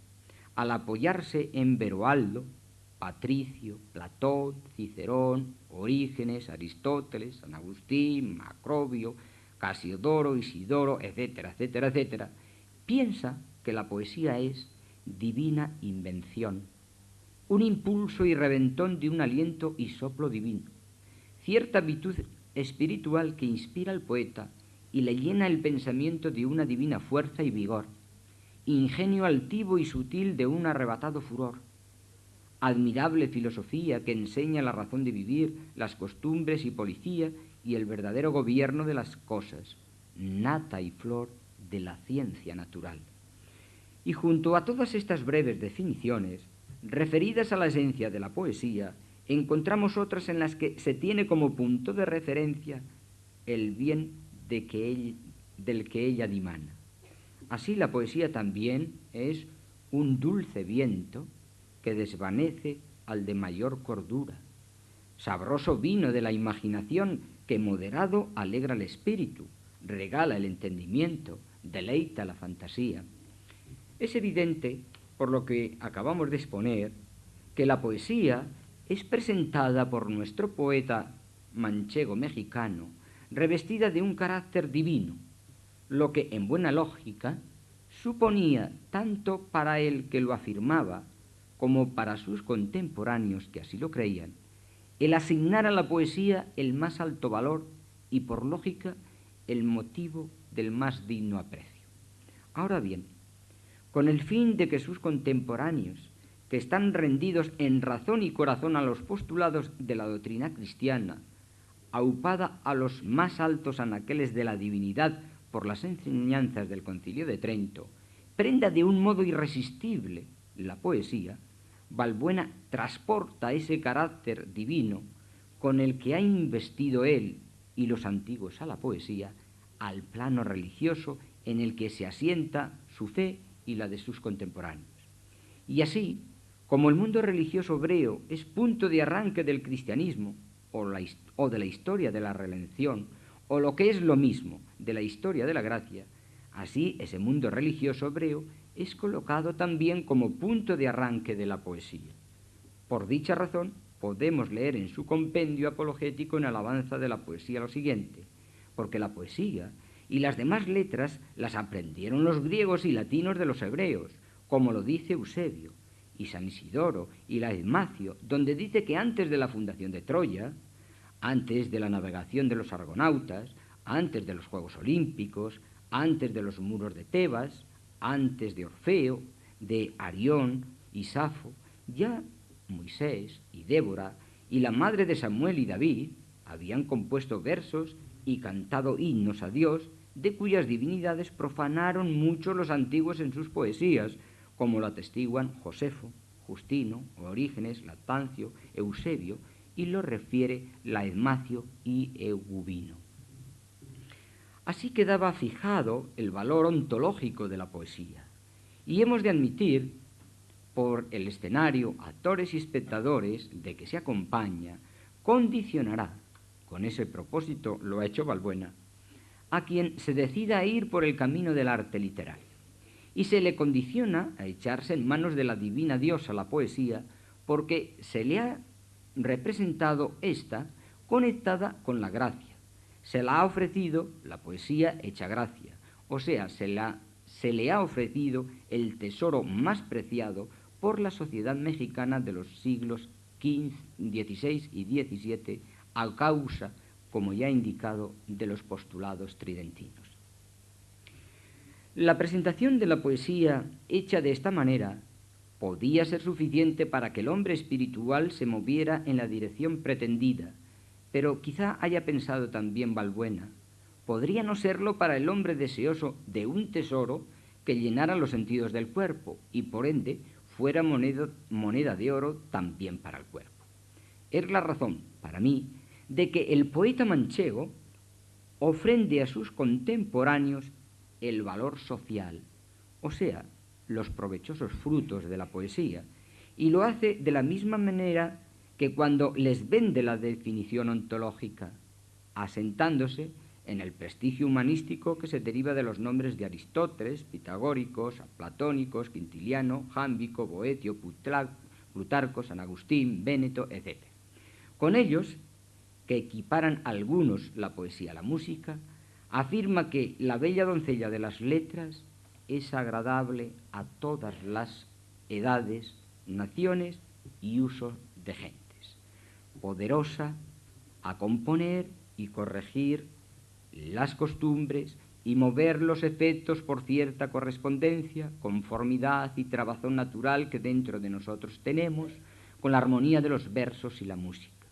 al apoyarse en Beroaldo, Patricio, Platón, Cicerón, Orígenes, Aristóteles, San Agustín, Macrobio, Casiodoro, Isidoro, etcétera, etcétera, etcétera, piensa que la poesía es divina invención, un impulso y reventón de un aliento y soplo divino, cierta virtud espiritual que inspira al poeta y le llena el pensamiento de una divina fuerza y vigor, ingenio altivo y sutil de un arrebatado furor, admirable filosofía que enseña la razón de vivir, las costumbres y policía y el verdadero gobierno de las cosas, nata y flor de la ciencia natural. Y junto a todas estas breves definiciones, referidas a la esencia de la poesía, encontramos otras en las que se tiene como punto de referencia el bien del que ella dimana. Así la poesía también es un dulce viento que desvanece al de mayor cordura, sabroso vino de la imaginación que moderado alegra el espíritu, regala el entendimiento, deleita la fantasía. Es evidente, por lo que acabamos de exponer, que la poesía es presentada por nuestro poeta manchego mexicano revestida de un carácter divino, lo que en buena lógica suponía tanto para el que lo afirmaba como para sus contemporáneos que así lo creían, el asignar a la poesía el más alto valor y por lógica el motivo del más digno aprecio. Ahora bien, con el fin de que sus contemporáneos, que están rendidos en razón y corazón a los postulados de la doctrina cristiana, aupada a los más altos anaqueles de la divinidad por las enseñanzas del Concilio de Trento, prenda de un modo irresistible la poesía, Valbuena transporta ese carácter divino con el que ha investido él y los antiguos a la poesía al plano religioso en el que se asienta su fe y la de sus contemporáneos. Y así, como el mundo religioso hebreo es punto de arranque del cristianismo o de la historia de la redención, o lo que es lo mismo, de la historia de la gracia, así ese mundo religioso hebreo es colocado también como punto de arranque de la poesía. Por dicha razón, podemos leer en su compendio apologético en alabanza de la poesía lo siguiente: porque la poesía y las demás letras las aprendieron los griegos y latinos de los hebreos, como lo dice Eusebio, y San Isidoro y la Edmacio, donde dice que antes de la fundación de Troya, antes de la navegación de los argonautas, antes de los Juegos Olímpicos, antes de los muros de Tebas, antes de Orfeo, de Arión y Safo, ya Moisés y Débora y la madre de Samuel y David habían compuesto versos y cantado himnos a Dios, de cuyas divinidades profanaron mucho los antiguos en sus poesías, como lo atestiguan Josefo, Justino, Orígenes, Lactancio, Eusebio, y lo refiere Laedmacio y Eugubino. Así quedaba fijado el valor ontológico de la poesía, y hemos de admitir, por el escenario, actores y espectadores de que se acompaña, condicionará, con ese propósito lo ha hecho Valbuena, a quien se decida a ir por el camino del arte literario, y se le condiciona a echarse en manos de la divina diosa la poesía, porque se le ha representado esta conectada con la gracia. Se la ha ofrecido la poesía hecha gracia, o sea, se le ha ofrecido el tesoro más preciado por la sociedad mexicana de los siglos XV, XVI y XVII, a causa, como ya he indicado, de los postulados tridentinos. La presentación de la poesía hecha de esta manera podía ser suficiente para que el hombre espiritual se moviera en la dirección pretendida, pero quizá haya pensado también Valbuena, podría no serlo para el hombre deseoso de un tesoro que llenara los sentidos del cuerpo y por ende fuera moneda de oro también para el cuerpo. Es la razón, para mí, de que el poeta manchego ofrende a sus contemporáneos el valor social, o sea, los provechosos frutos de la poesía, y lo hace de la misma manera que cuando les vende la definición ontológica, asentándose en el prestigio humanístico que se deriva de los nombres de Aristóteles, pitagóricos, platónicos, Quintiliano, Jámbico, Boetio, Plutarco, San Agustín, Véneto, etc. Con ellos, que equiparan algunos la poesía a la música, afirma que la bella doncella de las letras es agradable a todas las edades, naciones y usos de gentes, poderosa a componer y corregir las costumbres y mover los efectos por cierta correspondencia, conformidad y trabazón natural que dentro de nosotros tenemos con la armonía de los versos y la música.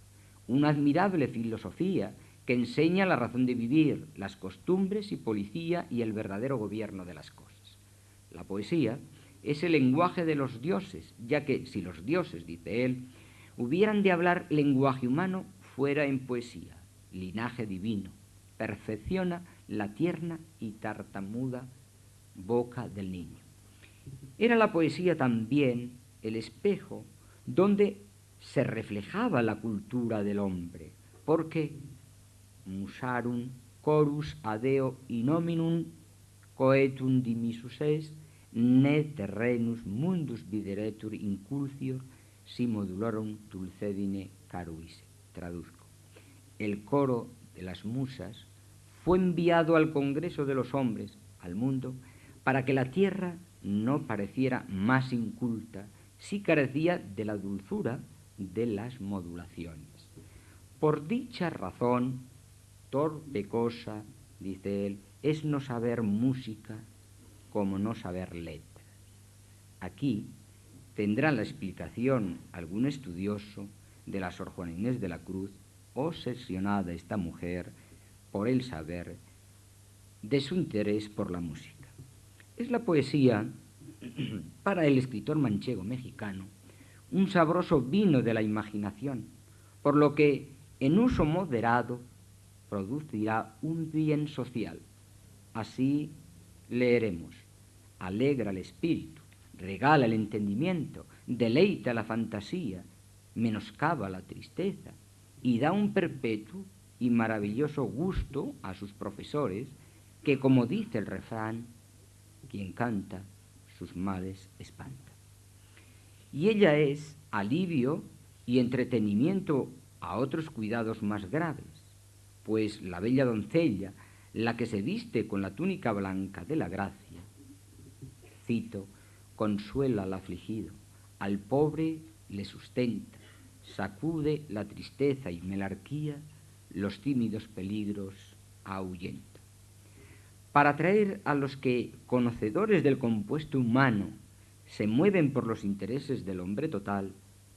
Una admirable filosofía que enseña la razón de vivir, las costumbres y policía y el verdadero gobierno de las cosas. La poesía es el lenguaje de los dioses, ya que si los dioses, dice él, hubieran de hablar lenguaje humano, fuera en poesía, linaje divino, perfecciona la tierna y tartamuda boca del niño. Era la poesía también el espejo donde se reflejaba la cultura del hombre, porque musarum chorus adeo innominum coetum dimissus est, ne terrenus mundus videretur inculcior, si modulorum dulcedine caruisse. Traduzco. El coro de las musas fue enviado al Congreso de los hombres, al mundo, para que la tierra no pareciera más inculta si carecía de la dulzura de las modulaciones. Por dicha razón, torpe cosa, dice él, es no saber música como no saber letras. Aquí tendrá la explicación algún estudioso de la Sor Juana Inés de la Cruz, obsesionada esta mujer por el saber de su interés por la música. Es la poesía, para el escritor manchego mexicano, un sabroso vino de la imaginación, por lo que, en uso moderado, producirá un bien social. Así leeremos: alegra el espíritu, regala el entendimiento, deleita la fantasía, menoscaba la tristeza y da un perpetuo y maravilloso gusto a sus profesores, que, como dice el refrán, quien canta sus males espanta. Y ella es alivio y entretenimiento a otros cuidados más graves, pues la bella doncella, la que se viste con la túnica blanca de la gracia, cito, consuela al afligido, al pobre le sustenta, sacude la tristeza y melarquía, los tímidos peligros ahuyenta. Para atraer a los que, conocedores del compuesto humano, se mueven por los intereses del hombre total,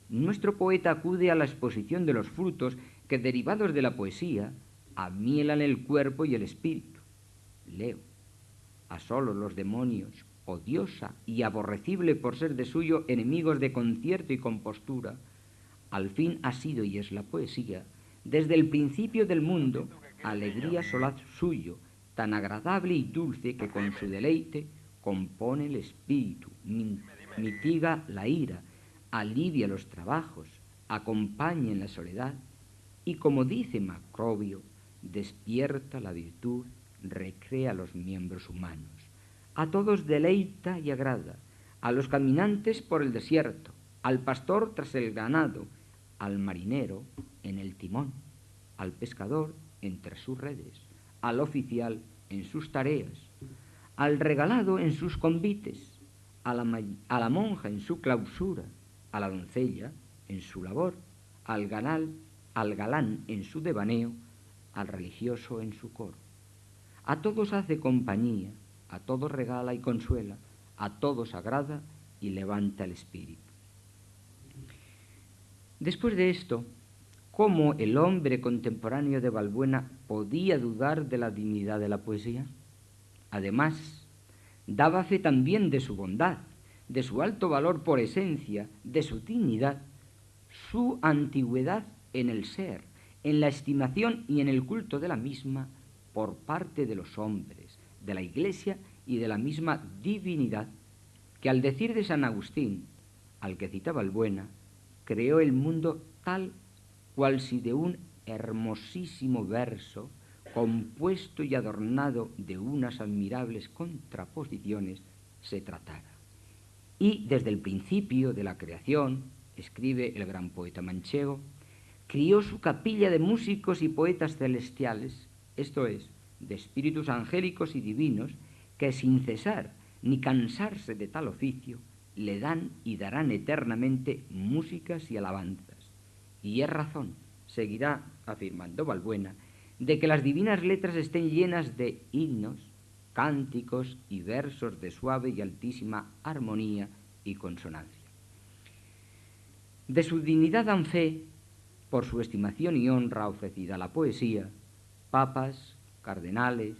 nuestro poeta acude a la exposición de los frutos que, derivados de la poesía, amielan el cuerpo y el espíritu. Leo: a solos los demonios, odiosa y aborrecible por ser de suyo enemigos de concierto y compostura, al fin ha sido y es la poesía, desde el principio del mundo, alegría solaz suyo, tan agradable y dulce que con su deleite compone el espíritu, mitiga la ira, alivia los trabajos, acompaña en la soledad y, como dice Macrobio, despierta la virtud, recrea los miembros humanos. A todos deleita y agrada, a los caminantes por el desierto, al pastor tras el ganado, al marinero en el timón, al pescador entre sus redes, al oficial en sus tareas, al regalado en sus convites, a la monja en su clausura, a la doncella en su labor, al galán en su devaneo, al religioso en su coro. A todos hace compañía, a todos regala y consuela, a todos agrada y levanta el espíritu. Después de esto, ¿cómo el hombre contemporáneo de Valbuena podía dudar de la dignidad de la poesía? Además, daba fe también de su bondad, de su alto valor por esencia, de su dignidad, su antigüedad en el ser, en la estimación y en el culto de la misma por parte de los hombres, de la Iglesia y de la misma divinidad, que, al decir de San Agustín, al que cita Valbuena, creó el mundo tal cual si de un hermosísimo verso, compuesto y adornado de unas admirables contraposiciones, se tratara. Y desde el principio de la creación, escribe el gran poeta manchego, crió su capilla de músicos y poetas celestiales, esto es, de espíritus angélicos y divinos, que sin cesar ni cansarse de tal oficio, le dan y darán eternamente músicas y alabanzas. Y es razón, seguirá afirmando Valbuena, de que las divinas letras estén llenas de himnos, cánticos y versos de suave y altísima armonía y consonancia. De su dignidad dan fe, por su estimación y honra ofrecida a la poesía, papas, cardenales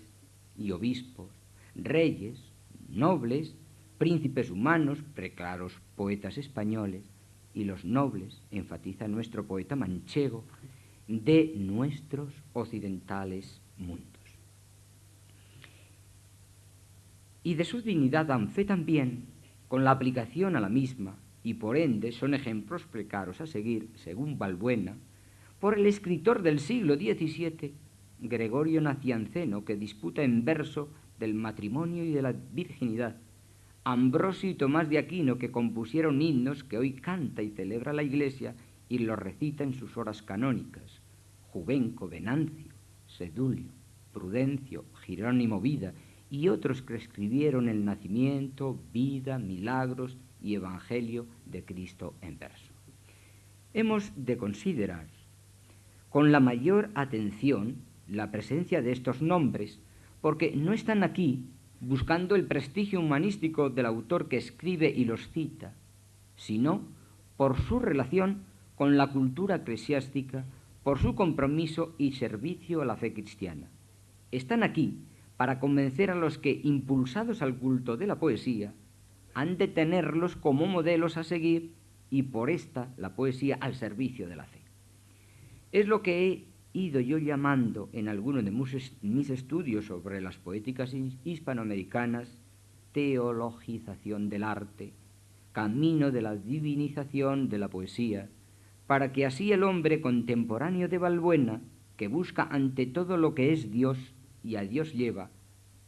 y obispos, reyes, nobles, príncipes humanos, preclaros poetas españoles, y los nobles, enfatiza nuestro poeta manchego, de nuestros occidentales mundos. Y de su dignidad dan fe también con la aplicación a la misma, y por ende son ejemplos precarios a seguir, según Balbuena, por el escritor del siglo XVII, Gregorio Nacianceno, que disputa en verso del matrimonio y de la virginidad, Ambrosio y Tomás de Aquino, que compusieron himnos que hoy canta y celebra la Iglesia y los recita en sus horas canónicas, Juvenco, Venancio, Sedulio, Prudencio, Jerónimo Vida y otros que escribieron el nacimiento, vida, milagros y evangelio de Cristo en verso. Hemos de considerar con la mayor atención la presencia de estos nombres, porque no están aquí buscando el prestigio humanístico del autor que escribe y los cita, sino por su relación con la cultura eclesiástica, por su compromiso y servicio a la fe cristiana. Están aquí para convencer a los que, impulsados al culto de la poesía, han de tenerlos como modelos a seguir y por esta la poesía al servicio de la fe. Es lo que he ido yo llamando en algunos de mis estudios sobre las poéticas hispanoamericanas teologización del arte, camino de la divinización de la poesía, para que así el hombre contemporáneo de Balbuena, que busca ante todo lo que es Dios y a Dios lleva,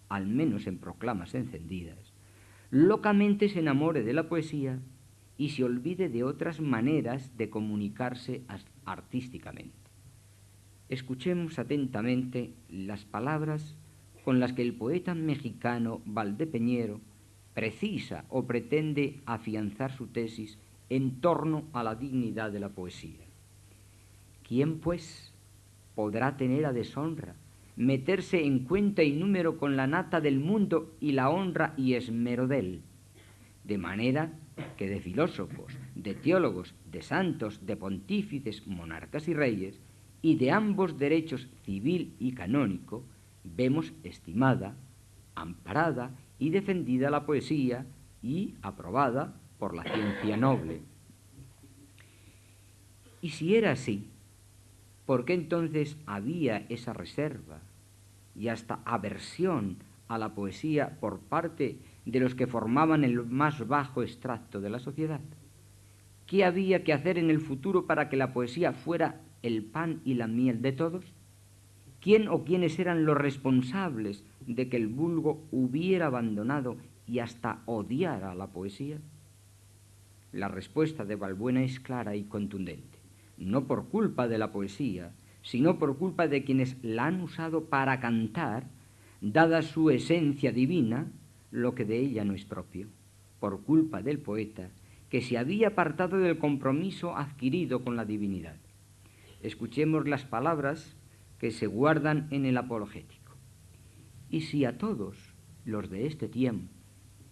al menos en proclamas encendidas, locamente se enamore de la poesía y se olvide de otras maneras de comunicarse artísticamente. Escuchemos atentamente las palabras con las que el poeta mexicano Valdepeñero precisa o pretende afianzar su tesis en torno a la dignidad de la poesía. ¿Quién, pues, podrá tener a deshonra, meterse en cuenta y número con la nata del mundo y la honra y esmero de él? De manera que de filósofos, de teólogos, de santos, de pontífices, monarcas y reyes, y de ambos derechos civil y canónico, vemos estimada, amparada y defendida la poesía y aprobada por la ciencia noble. Y si era así, ¿por qué entonces había esa reserva y hasta aversión a la poesía por parte de los que formaban el más bajo extracto de la sociedad? ¿Qué había que hacer en el futuro para que la poesía fuera el pan y la miel de todos? ¿Quién o quiénes eran los responsables de que el vulgo hubiera abandonado y hasta odiara la poesía? La respuesta de Balbuena es clara y contundente. No por culpa de la poesía, sino por culpa de quienes la han usado para cantar, dada su esencia divina, lo que de ella no es propio, por culpa del poeta, que se había apartado del compromiso adquirido con la divinidad. Escuchemos las palabras que se guardan en el apologético. Y si a todos los de este tiempo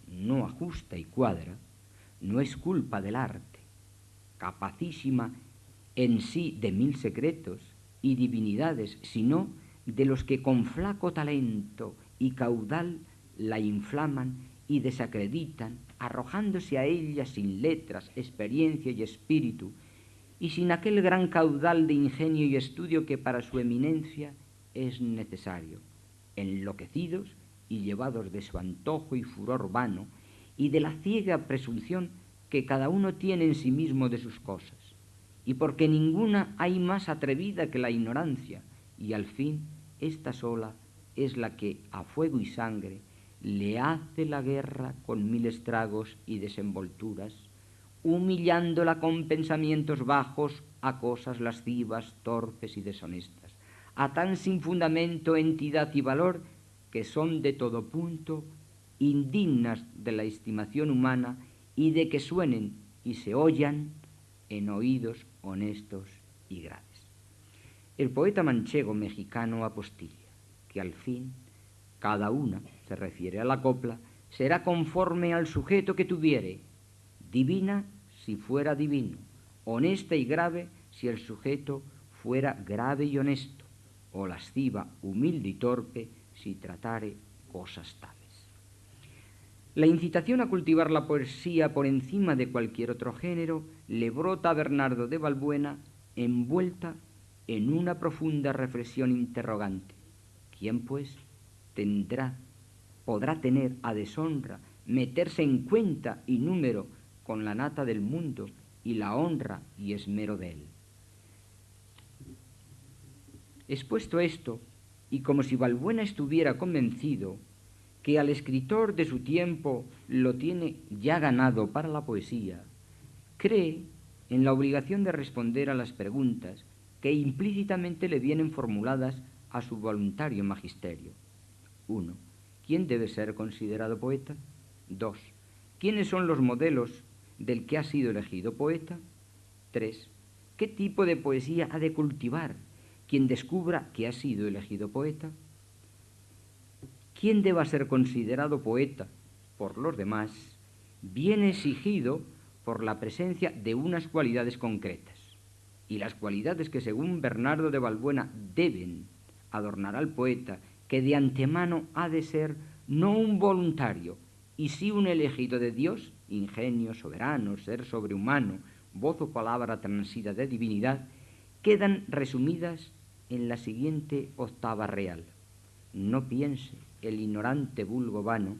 no ajusta y cuadra, no es culpa del arte, capacísima en sí de mil secretos y divinidades, sino de los que con flaco talento y caudal la inflaman y desacreditan, arrojándose a ella sin letras, experiencia y espíritu, y sin aquel gran caudal de ingenio y estudio que para su eminencia es necesario, enloquecidos y llevados de su antojo y furor vano, y de la ciega presunción que cada uno tiene en sí mismo de sus cosas, y porque ninguna hay más atrevida que la ignorancia, y al fin esta sola es la que a fuego y sangre le hace la guerra con mil estragos y desenvolturas, humillándola con pensamientos bajos a cosas lascivas, torpes y deshonestas, a tan sin fundamento, entidad y valor, que son de todo punto indignas de la estimación humana y de que suenen y se oyan en oídos honestos y graves. El poeta manchego mexicano apostilla que al fin cada una, se refiere a la copla, será conforme al sujeto que tuviere, divina si fuera divino, honesta y grave si el sujeto fuera grave y honesto, o lasciva, humilde y torpe si tratare cosas tales. La incitación a cultivar la poesía por encima de cualquier otro género le brota a Bernardo de Balbuena envuelta en una profunda reflexión interrogante. ¿Quién, pues, podrá tener a deshonra meterse en cuenta y número con la nata del mundo y la honra y esmero de él. Expuesto esto, y como si Balbuena estuviera convencido que al escritor de su tiempo lo tiene ya ganado para la poesía, cree en la obligación de responder a las preguntas que implícitamente le vienen formuladas a su voluntario magisterio. 1. ¿Quién debe ser considerado poeta? 2. ¿Quiénes son los modelos del que ha sido elegido poeta? 3. ¿Qué tipo de poesía ha de cultivar quien descubra que ha sido elegido poeta? ¿Quién deba ser considerado poeta por los demás? Viene exigido por la presencia de unas cualidades concretas. Y las cualidades que según Bernardo de Balbuena deben adornar al poeta, que de antemano ha de ser no un voluntario, y sí un elegido de Dios, ingenio soberano, ser sobrehumano, voz o palabra transida de divinidad, quedan resumidas en la siguiente octava real. No piense el ignorante vulgo vano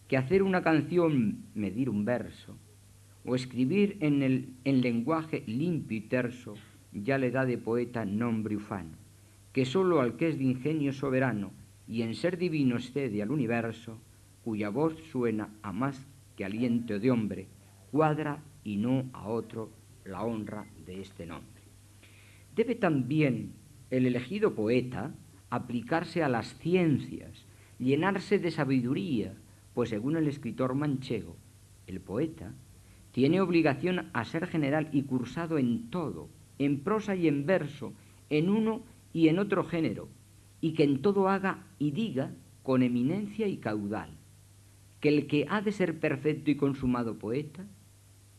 que hacer una canción, medir un verso, o escribir en lenguaje limpio y terso, ya le da de poeta nombre ufano, que sólo al que es de ingenio soberano y en ser divino excede al universo, cuya voz suena a más que aliento de hombre, cuadra y no a otro la honra de este nombre. Debe también el elegido poeta aplicarse a las ciencias, llenarse de sabiduría, pues según el escritor manchego, el poeta tiene obligación a ser general y cursado en todo, en prosa y en verso, en uno y en otro género, y que en todo haga y diga con eminencia y caudal, que el que ha de ser perfecto y consumado poeta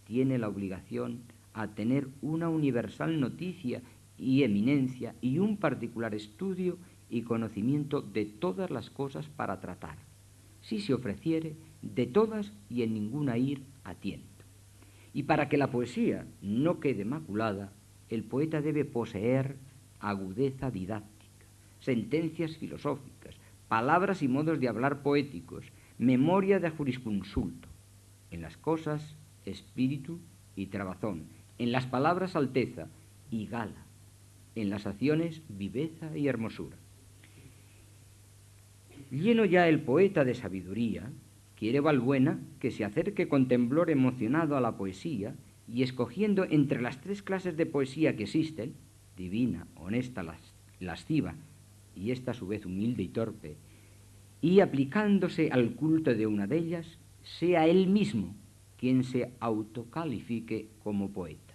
tiene la obligación a tener una universal noticia y eminencia y un particular estudio y conocimiento de todas las cosas para tratar, si se ofreciere, de todas y en ninguna ir a tiento. Y para que la poesía no quede maculada, el poeta debe poseer agudeza didáctica, sentencias filosóficas, palabras y modos de hablar poéticos, memoria de jurisconsulto. En las cosas, espíritu y trabazón. En las palabras, alteza y gala. En las acciones, viveza y hermosura. Lleno ya el poeta de sabiduría, quiere Balbuena que se acerque con temblor emocionado a la poesía y escogiendo entre las tres clases de poesía que existen, divina, honesta, lasciva y esta a su vez humilde y torpe, y aplicándose al culto de una de ellas, sea él mismo quien se autocalifique como poeta.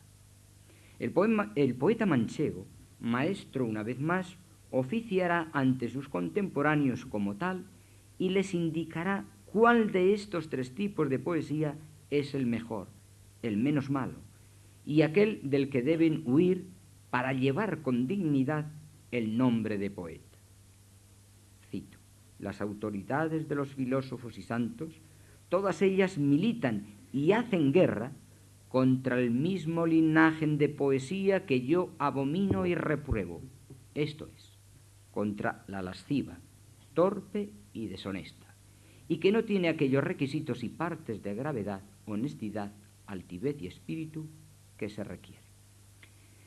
El poeta manchego, maestro una vez más, oficiará ante sus contemporáneos como tal y les indicará cuál de estos tres tipos de poesía es el mejor, el menos malo, y aquel del que deben huir para llevar con dignidad el nombre de poeta. Cito: las autoridades de los filósofos y santos, todas ellas militan y hacen guerra contra el mismo linaje de poesía que yo abomino y repruebo, esto es, contra la lasciva, torpe y deshonesta, y que no tiene aquellos requisitos y partes de gravedad, honestidad, altivez y espíritu que se requiere.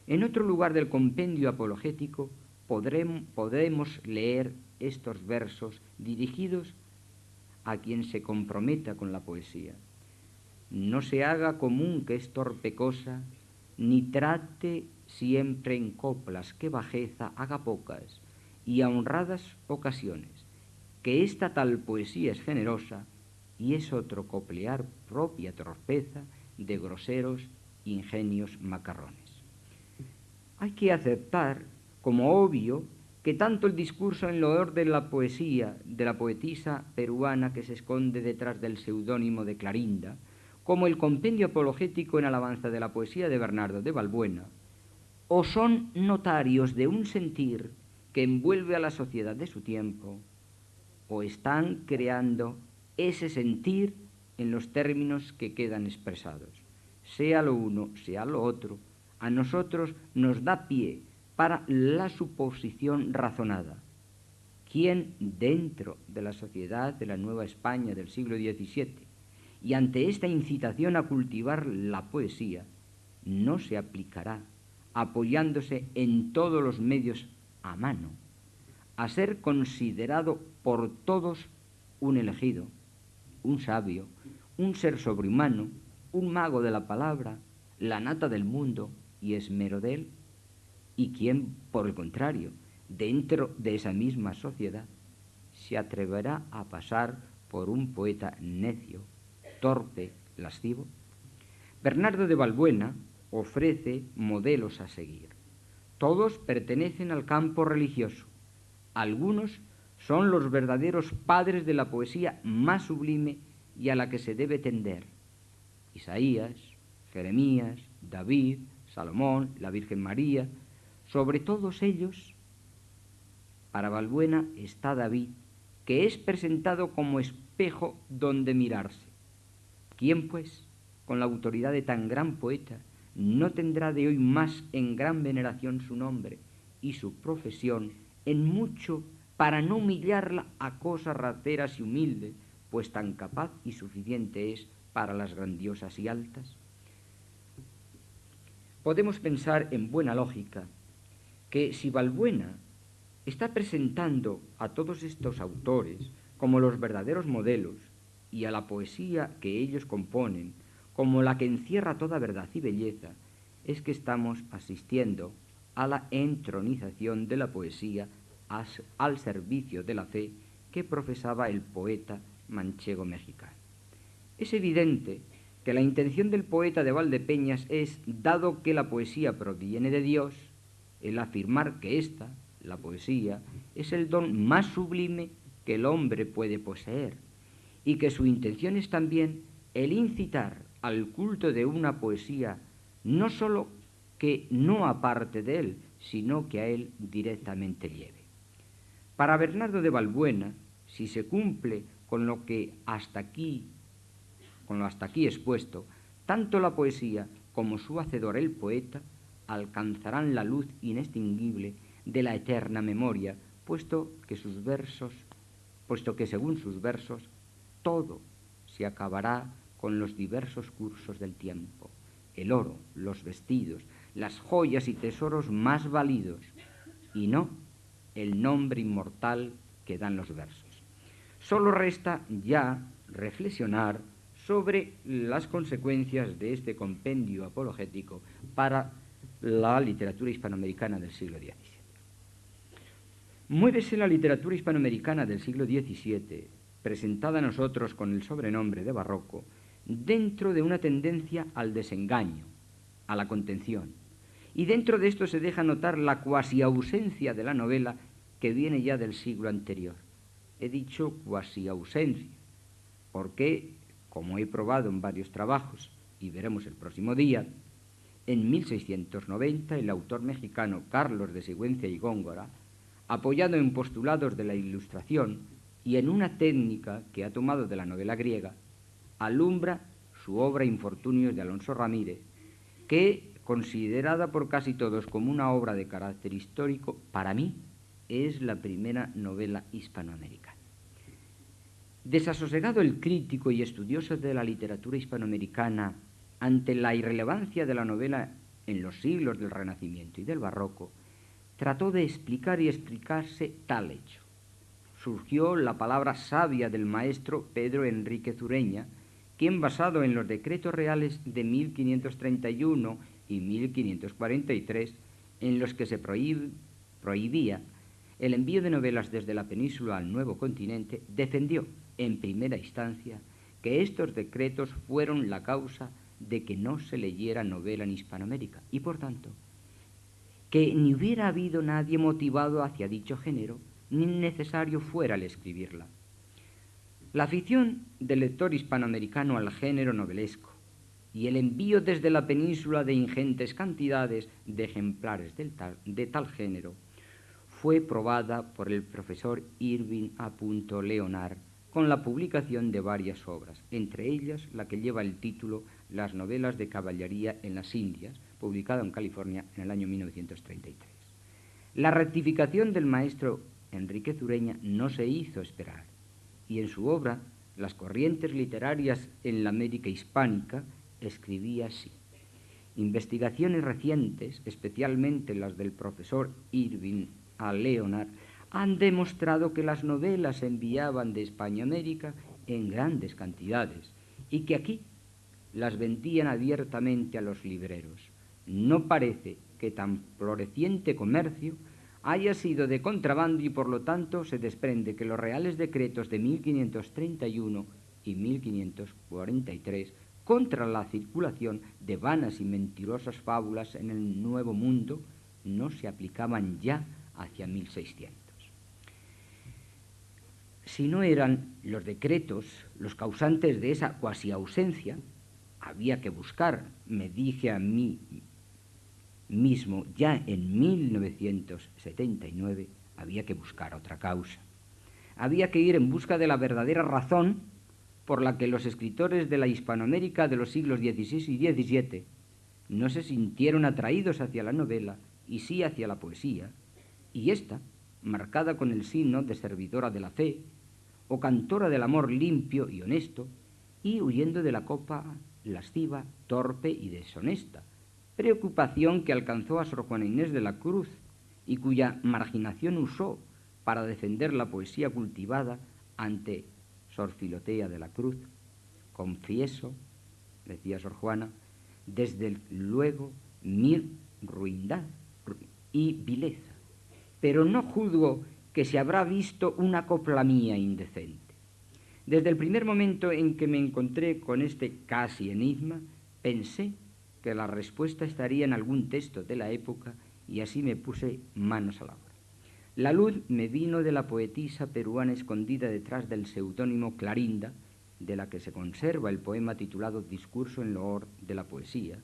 En otro lugar del compendio apologético podemos leer estos versos dirigidos a quien se comprometa con la poesía. No se haga común que es torpe cosa, ni trate siempre en coplas que bajeza haga pocas y a honradas ocasiones, que esta tal poesía es generosa y es otro coplear propia torpeza de groseros ingenios macarrones. Hay que aceptar como obvio que tanto el discurso en loor de la poesía de la poetisa peruana que se esconde detrás del seudónimo de Clarinda, como el compendio apologético en alabanza de la poesía de Bernardo de Balbuena, o son notarios de un sentir que envuelve a la sociedad de su tiempo, o están creando ese sentir en los términos que quedan expresados. Sea lo uno, sea lo otro, a nosotros nos da pie para la suposición razonada. ¿Quién dentro de la sociedad de la Nueva España del siglo XVII y ante esta incitación a cultivar la poesía, no se aplicará apoyándose en todos los medios a mano, a ser considerado por todos un elegido, un sabio, un ser sobrehumano, un mago de la palabra, la nata del mundo y esmero de él, y quien, por el contrario, dentro de esa misma sociedad, se atreverá a pasar por un poeta necio, torpe, lascivo. Bernardo de Valbuena ofrece modelos a seguir. Todos pertenecen al campo religioso. Algunos son los verdaderos padres de la poesía más sublime y a la que se debe tender. Isaías, Jeremías, David, Salomón, la Virgen María. Sobre todos ellos, para Valbuena está David, que es presentado como espejo donde mirarse. ¿Quién, pues, con la autoridad de tan gran poeta, no tendrá de hoy más en gran veneración su nombre y su profesión, en mucho para no humillarla a cosas rateras y humildes, pues tan capaz y suficiente es para las grandiosas y altas? Podemos pensar en buena lógica que si Valbuena está presentando a todos estos autores como los verdaderos modelos y a la poesía que ellos componen como la que encierra toda verdad y belleza, es que estamos asistiendo a la entronización de la poesía al servicio de la fe que profesaba el poeta manchego mexicano. Es evidente que la intención del poeta de Valdepeñas es, dado que la poesía proviene de Dios, el afirmar que ésta, la poesía, es el don más sublime que el hombre puede poseer, y que su intención es también el incitar al culto de una poesía no sólo que no aparte de él, sino que a él directamente lleve. Para Bernardo de Valbuena, si se cumple con lo hasta aquí expuesto, tanto la poesía como su hacedor el poeta alcanzarán la luz inextinguible de la eterna memoria, puesto que según sus versos todo se acabará con los diversos cursos del tiempo, el oro, los vestidos, las joyas y tesoros más válidos, y no el nombre inmortal que dan los versos. Solo resta ya reflexionar sobre las consecuencias de este compendio apologético para la literatura hispanoamericana del siglo XVII. Muévese la literatura hispanoamericana del siglo XVII, presentada a nosotros con el sobrenombre de barroco, dentro de una tendencia al desengaño, a la contención. Y dentro de esto se deja notar la cuasi ausencia de la novela que viene ya del siglo anterior. He dicho cuasi ausencia, porque, como he probado en varios trabajos, y veremos el próximo día, en 1690 el autor mexicano Carlos de Sigüenza y Góngora, apoyado en postulados de la Ilustración y en una técnica que ha tomado de la novela griega, alumbra su obra Infortunios de Alonso Ramírez, que, considerada por casi todos como una obra de carácter histórico, para mí es la primera novela hispanoamericana. Desasosegado el crítico y estudioso de la literatura hispanoamericana ante la irrelevancia de la novela en los siglos del Renacimiento y del Barroco, trató de explicar y explicarse tal hecho. Surgió la palabra sabia del maestro Pedro Enríquez Ureña, quien, basado en los decretos reales de 1531 y 1543, en los que se prohibía el envío de novelas desde la península al nuevo continente, defendió en primera instancia que estos decretos fueron la causa de que no se leyera novela en Hispanoamérica y, por tanto, que ni hubiera habido nadie motivado hacia dicho género, ni necesario fuera el escribirla. La afición del lector hispanoamericano al género novelesco y el envío desde la península de ingentes cantidades de ejemplares de tal género fue probada por el profesor Irving A. Leonard con la publicación de varias obras, entre ellas la que lleva el título Las novelas de caballería en las Indias, publicada en California en el año 1933. La rectificación del maestro Enríquez Ureña no se hizo esperar, y en su obra las corrientes literarias en la América hispánica, escribía así: investigaciones recientes, especialmente las del profesor Irving A. Leonard, han demostrado que las novelas se enviaban de España a América en grandes cantidades y que aquí las vendían abiertamente a los libreros. No parece que tan floreciente comercio haya sido de contrabando y por lo tanto se desprende que los reales decretos de 1531 y 1543 contra la circulación de vanas y mentirosas fábulas en el Nuevo Mundo no se aplicaban ya hacia 1600. Si no eran los decretos los causantes de esa cuasi ausencia, había que buscar, me dije a mí mismo ya en 1979, había que buscar otra causa. Había que ir en busca de la verdadera razón por la que los escritores de la Hispanoamérica de los siglos XVI y XVII no se sintieron atraídos hacia la novela y sí hacia la poesía, y ésta, marcada con el signo de servidora de la fe o cantora del amor limpio y honesto, y huyendo de la copa lasciva, torpe y deshonesta, preocupación que alcanzó a Sor Juana Inés de la Cruz y cuya marginación usó para defender la poesía cultivada ante Sor Filotea de la Cruz. Confieso, decía Sor Juana, desde luego mi ruindad y vileza, pero no juzgo que se habrá visto una copla mía indecente. Desde el primer momento en que me encontré con este casi enigma, pensé que la respuesta estaría en algún texto de la época y así me puse manos a la obra. La luz me vino de la poetisa peruana escondida detrás del seudónimo Clarinda, de la que se conserva el poema titulado Discurso en loor de la poesía,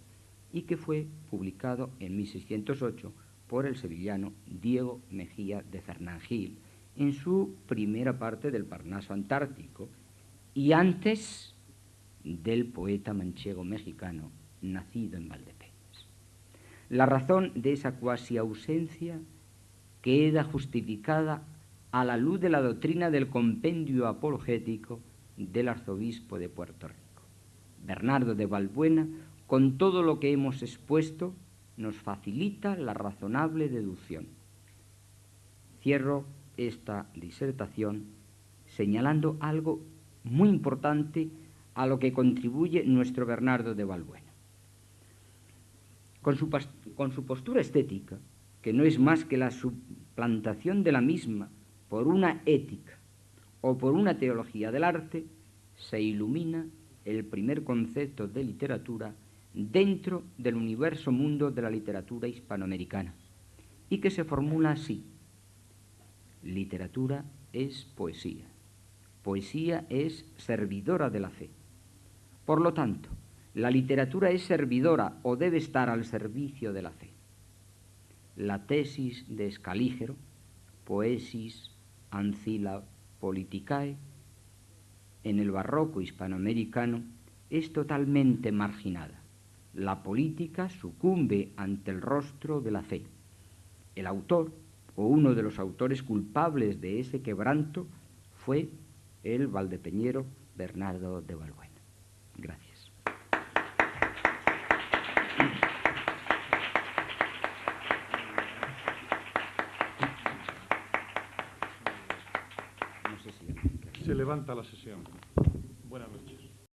y que fue publicado en 1608 por el sevillano Diego Mejía de Fernán Gil, en su primera parte del Parnaso Antártico, y antes del poeta manchego mexicano nacido en Valdepeñas. La razón de esa cuasi ausencia queda justificada a la luz de la doctrina del compendio apologético del arzobispo de Puerto Rico. Bernardo de Valbuena, con todo lo que hemos expuesto, nos facilita la razonable deducción. Cierro esta disertación señalando algo muy importante a lo que contribuye nuestro Bernardo de Valbuena. Con su postura estética, que no es más que la suplantación de la misma por una ética o por una teología del arte, se ilumina el primer concepto de literatura dentro del universo mundo de la literatura hispanoamericana, y que se formula así: literatura es poesía, poesía es servidora de la fe. Por lo tanto, la literatura es servidora o debe estar al servicio de la fe. La tesis de Escalígero, Poesis ancilla politicae, en el barroco hispanoamericano es totalmente marginada. La política sucumbe ante el rostro de la fe. El autor, o uno de los autores culpables de ese quebranto, fue el valdepeñero Bernardo de Valbuena. Gracias. Se levanta la sesión. Buenas noches.